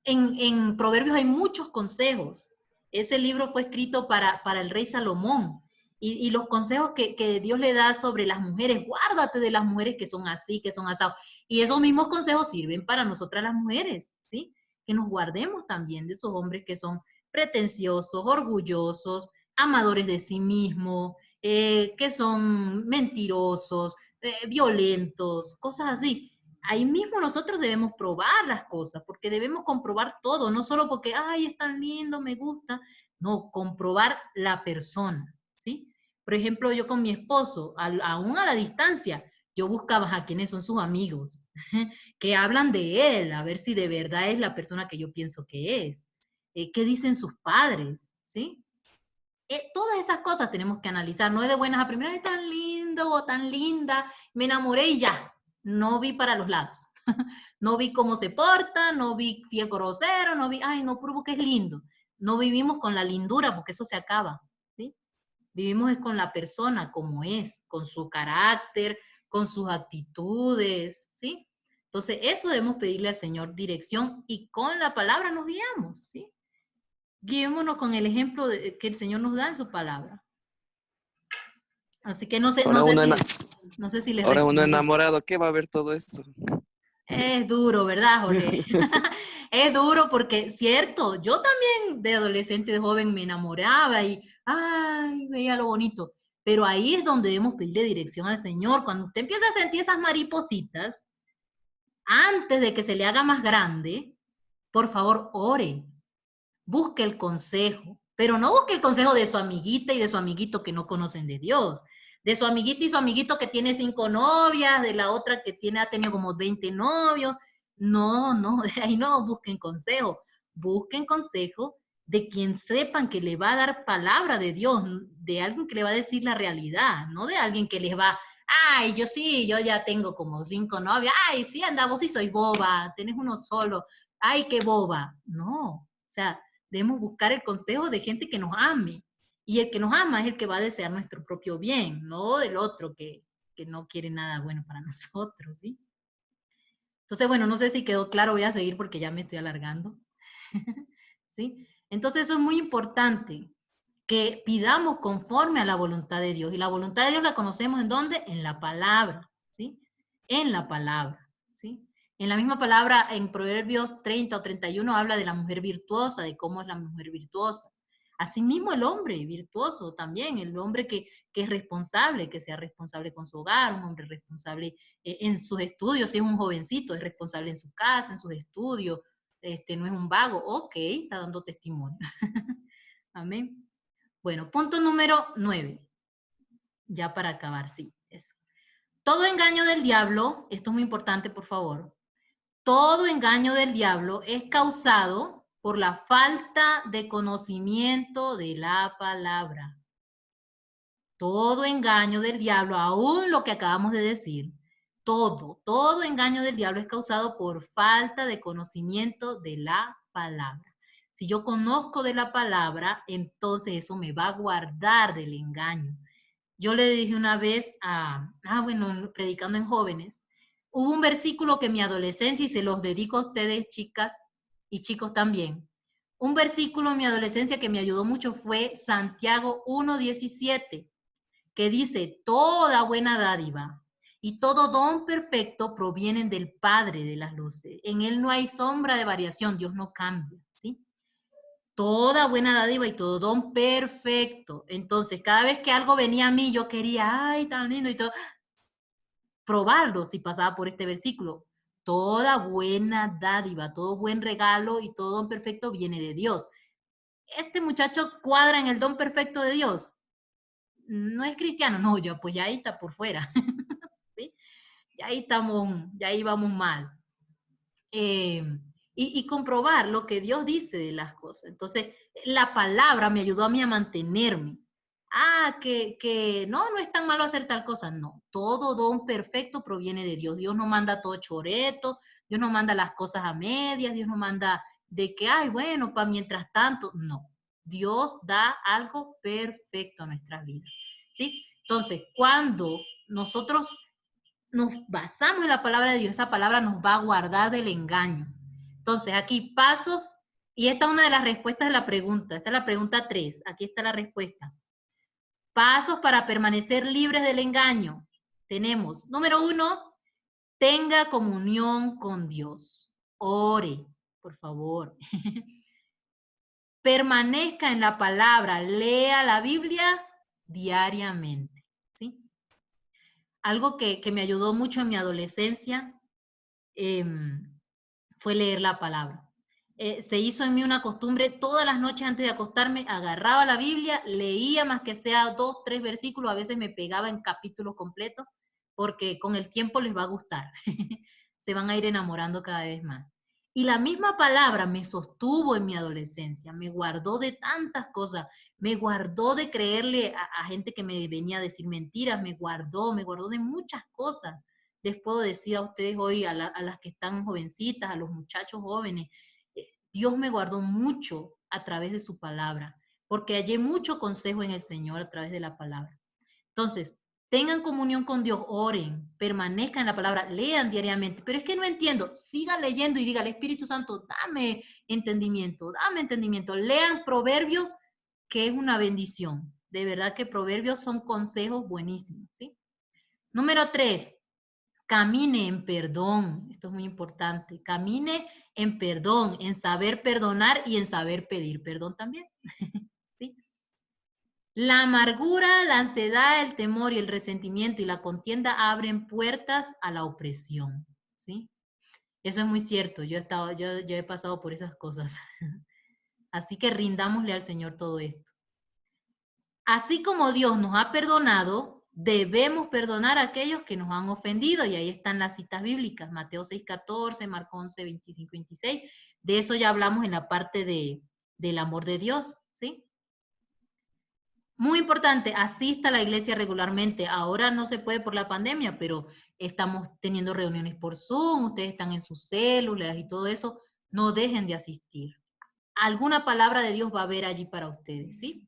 En Proverbios hay muchos consejos. Ese libro fue escrito para el rey Salomón. Y los consejos que Dios le da sobre las mujeres, guárdate de las mujeres que son así, que son asados. Y esos mismos consejos sirven para nosotras las mujeres, ¿sí? Que nos guardemos también de esos hombres que son pretenciosos, orgullosos, amadores de sí mismos, que son mentirosos, violentos, cosas así. Ahí mismo nosotros debemos probar las cosas, porque debemos comprobar todo, no solo porque, ay, es tan lindo, me gusta, no, comprobar la persona, ¿sí? Por ejemplo, yo con mi esposo, aún a la distancia, yo buscaba a quiénes son sus amigos, que hablan de él, a ver si de verdad es la persona que yo pienso que es, qué dicen sus padres, ¿sí? Todas esas cosas tenemos que analizar, no es de buenas a primeras, es tan lindo o tan linda, me enamoré y ya, no vi para los lados. No vi cómo se porta, no vi si es grosero, no vi, ay, no pruebo que es lindo. No vivimos con la lindura porque eso se acaba, ¿sí? Vivimos es con la persona como es, con su carácter, con sus actitudes, ¿sí? Entonces, eso debemos pedirle al Señor dirección y con la palabra nos guiamos, ¿sí? Guiémonos con el ejemplo que el Señor nos da en su palabra. Así que no sé si les ahora uno respondí. enamorado, ¿qué va a ver todo esto? Es duro, ¿verdad, Jorge? Es duro porque, cierto, yo también de adolescente, de joven me enamoraba y, ay, veía lo bonito. Pero ahí es donde debemos pedirle dirección al Señor. Cuando usted empieza a sentir esas maripositas, antes de que se le haga más grande, por favor, ore. Busque el consejo, pero no busque el consejo de su amiguita y de su amiguito que no conocen de Dios, de su amiguita y su amiguito que tiene 5 novias, de la otra que ha tenido como 20 novios. No, ahí no busquen consejo, busquen consejo de quien sepan que le va a dar palabra de Dios, de alguien que le va a decir la realidad, no de alguien que les va, ay, yo ya tengo como 5 novias, ay, sí, anda, vos sí sois boba, tenés uno solo, ay, qué boba. No, o sea, debemos buscar el consejo de gente que nos ame. Y el que nos ama es el que va a desear nuestro propio bien, no del otro que no quiere nada bueno para nosotros, ¿sí? Entonces, bueno, no sé si quedó claro, voy a seguir porque ya me estoy alargando. ¿Sí? Entonces, eso es muy importante, que pidamos conforme a la voluntad de Dios. Y la voluntad de Dios la conocemos ¿en dónde? En la palabra, ¿sí? En la palabra, ¿sí? En la misma palabra, en Proverbios 30 o 31, habla de la mujer virtuosa, de cómo es la mujer virtuosa. Asimismo, el hombre virtuoso también, el hombre que es responsable, que sea responsable con su hogar, un hombre responsable en sus estudios, si es un jovencito, es responsable en su casa, en sus estudios, no es un vago, ok, está dando testimonio. Amén. Bueno, punto número 9. Ya para acabar, sí, eso. Todo engaño del diablo, esto es muy importante, por favor, todo engaño del diablo es causado por la falta de conocimiento de la palabra. Todo engaño del diablo, aún lo que acabamos de decir, todo engaño del diablo es causado por falta de conocimiento de la palabra. Si yo conozco de la palabra, entonces eso me va a guardar del engaño. Yo le dije una vez predicando en jóvenes, hubo un versículo que en mi adolescencia, y se los dedico a ustedes, chicas y chicos también, un versículo en mi adolescencia que me ayudó mucho fue Santiago 1:17, que dice, toda buena dádiva y todo don perfecto provienen del Padre de las luces. En Él no hay sombra de variación, Dios no cambia, ¿sí? Toda buena dádiva y todo don perfecto. Entonces, cada vez que algo venía a mí, yo quería, ay, tan lindo y todo, probarlo si pasaba por este versículo. Toda buena dádiva, todo buen regalo y todo don perfecto viene de Dios. Este muchacho cuadra en el don perfecto de Dios. No es cristiano, no, yo pues ya ahí está por fuera. ¿Sí? Ya ahí vamos mal. Y comprobar lo que Dios dice de las cosas. Entonces, la palabra me ayudó a mí a mantenerme. Que no es tan malo hacer tal cosa. No, todo don perfecto proviene de Dios. Dios no manda todo choreto, Dios no manda las cosas a medias, Dios no manda de que, ay, bueno, para mientras tanto. No, Dios da algo perfecto a nuestras vidas. ¿Sí? Entonces, cuando nosotros nos basamos en la palabra de Dios, esa palabra nos va a guardar del engaño. Entonces, aquí pasos, y esta es una de las respuestas de la pregunta. Esta es la pregunta 3. Aquí está la respuesta. Pasos para permanecer libres del engaño. Tenemos, número 1, tenga comunión con Dios. Ore, por favor. Permanezca en la palabra, lea la Biblia diariamente. ¿Sí? Algo que me ayudó mucho en mi adolescencia fue leer la palabra. Se hizo en mí una costumbre, todas las noches antes de acostarme, agarraba la Biblia, leía más que sea 2, 3 versículos, a veces me pegaba en capítulos completos, porque con el tiempo les va a gustar. Se van a ir enamorando cada vez más. Y la misma palabra me sostuvo en mi adolescencia, me guardó de tantas cosas, me guardó de creerle a gente que me venía a decir mentiras, me guardó de muchas cosas. Les puedo decir a ustedes hoy, a las que están jovencitas, a los muchachos jóvenes, Dios me guardó mucho a través de su palabra, porque hallé mucho consejo en el Señor a través de la palabra. Entonces, tengan comunión con Dios, oren, permanezcan en la palabra, lean diariamente. Pero es que no entiendo, siga leyendo y diga al Espíritu Santo, dame entendimiento, Lean Proverbios, que es una bendición. De verdad que Proverbios son consejos buenísimos, ¿sí? Número 3, camine en perdón. Esto es muy importante. Camine en perdón, en saber perdonar y en saber pedir perdón también. ¿Sí? La amargura, la ansiedad, el temor y el resentimiento y la contienda abren puertas a la opresión. ¿Sí? Eso es muy cierto. Yo he pasado por esas cosas. Así que rindámosle al Señor todo esto. Así como Dios nos ha perdonado, debemos perdonar a aquellos que nos han ofendido, y ahí están las citas bíblicas, Mateo 6:14, Marcos 11:25, 26. De eso ya hablamos en la parte del amor de Dios, ¿sí? Muy importante, asista a la iglesia regularmente. Ahora no se puede por la pandemia, pero estamos teniendo reuniones por Zoom, ustedes están en sus células y todo eso. No dejen de asistir. Alguna palabra de Dios va a haber allí para ustedes, ¿sí?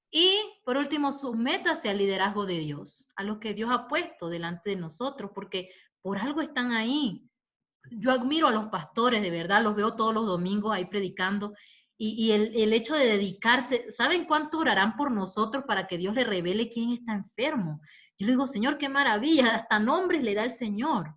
Y por último, sométase al liderazgo de Dios, a lo que Dios ha puesto delante de nosotros, porque por algo están ahí. Yo admiro a los pastores, de verdad, los veo todos los domingos ahí predicando, y el hecho de dedicarse, ¿saben cuánto orarán por nosotros para que Dios le revele quién está enfermo? Yo le digo, Señor, qué maravilla, hasta nombres le da el Señor.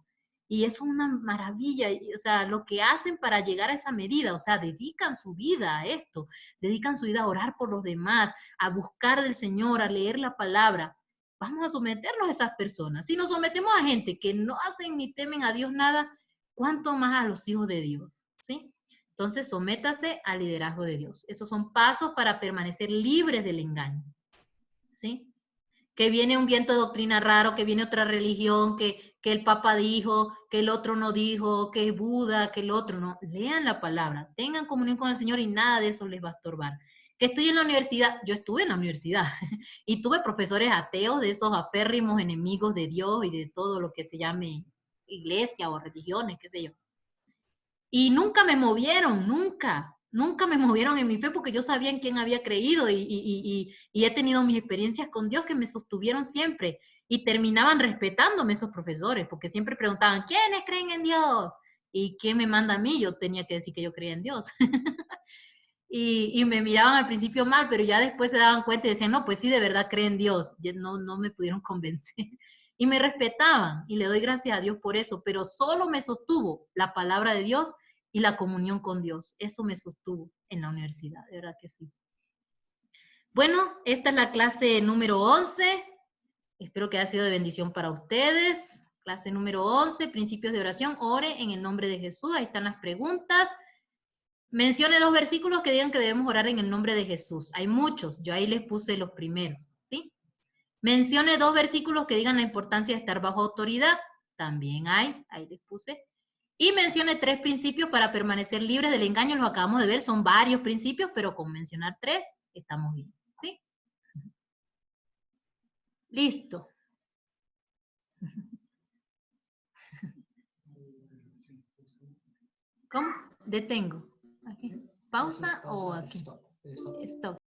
Y eso es una maravilla, o sea, lo que hacen para llegar a esa medida, o sea, dedican su vida a esto, dedican su vida a orar por los demás, a buscar del Señor, a leer la palabra. Vamos a someternos a esas personas. Si nos sometemos a gente que no hacen ni temen a Dios nada, ¿cuánto más a los hijos de Dios? ¿Sí? Entonces, sométase al liderazgo de Dios. Esos son pasos para permanecer libres del engaño. ¿Sí? que viene un viento de doctrina raro, que viene otra religión, que el Papa dijo, que el otro no dijo, que es Buda, que el otro no. Lean la palabra, tengan comunión con el Señor y nada de eso les va a estorbar. Que estoy en la universidad, yo estuve en la universidad y tuve profesores ateos, de esos aférrimos enemigos de Dios y de todo lo que se llame iglesia o religiones, qué sé yo. Y nunca me movieron, nunca me movieron en mi fe porque yo sabía en quién había creído y he tenido mis experiencias con Dios que me sostuvieron siempre y terminaban respetándome esos profesores porque siempre preguntaban, ¿quiénes creen en Dios? ¿Y quién me manda a mí? Yo tenía que decir que yo creía en Dios. Y me miraban al principio mal, pero ya después se daban cuenta y decían, no, pues sí, de verdad creen en Dios. No me pudieron convencer. Y me respetaban, y le doy gracias a Dios por eso, pero solo me sostuvo la palabra de Dios y la comunión con Dios. Eso me sostuvo en la universidad, de verdad que sí. Bueno, esta es la clase número 11. Espero que haya sido de bendición para ustedes. Clase número 11, principios de oración. Ore en el nombre de Jesús. Ahí están las preguntas. Mencione 2 versículos que digan que debemos orar en el nombre de Jesús. Hay muchos, yo ahí les puse los primeros, ¿sí? Mencione 2 versículos que digan la importancia de estar bajo autoridad. También hay, ahí les puse. Y mencione 3 principios para permanecer libres del engaño. Los acabamos de ver, son varios principios, pero con mencionar 3 estamos bien, ¿sí? Listo. ¿Cómo? Detengo. ¿Aquí? ¿Pausa o aquí? Stop.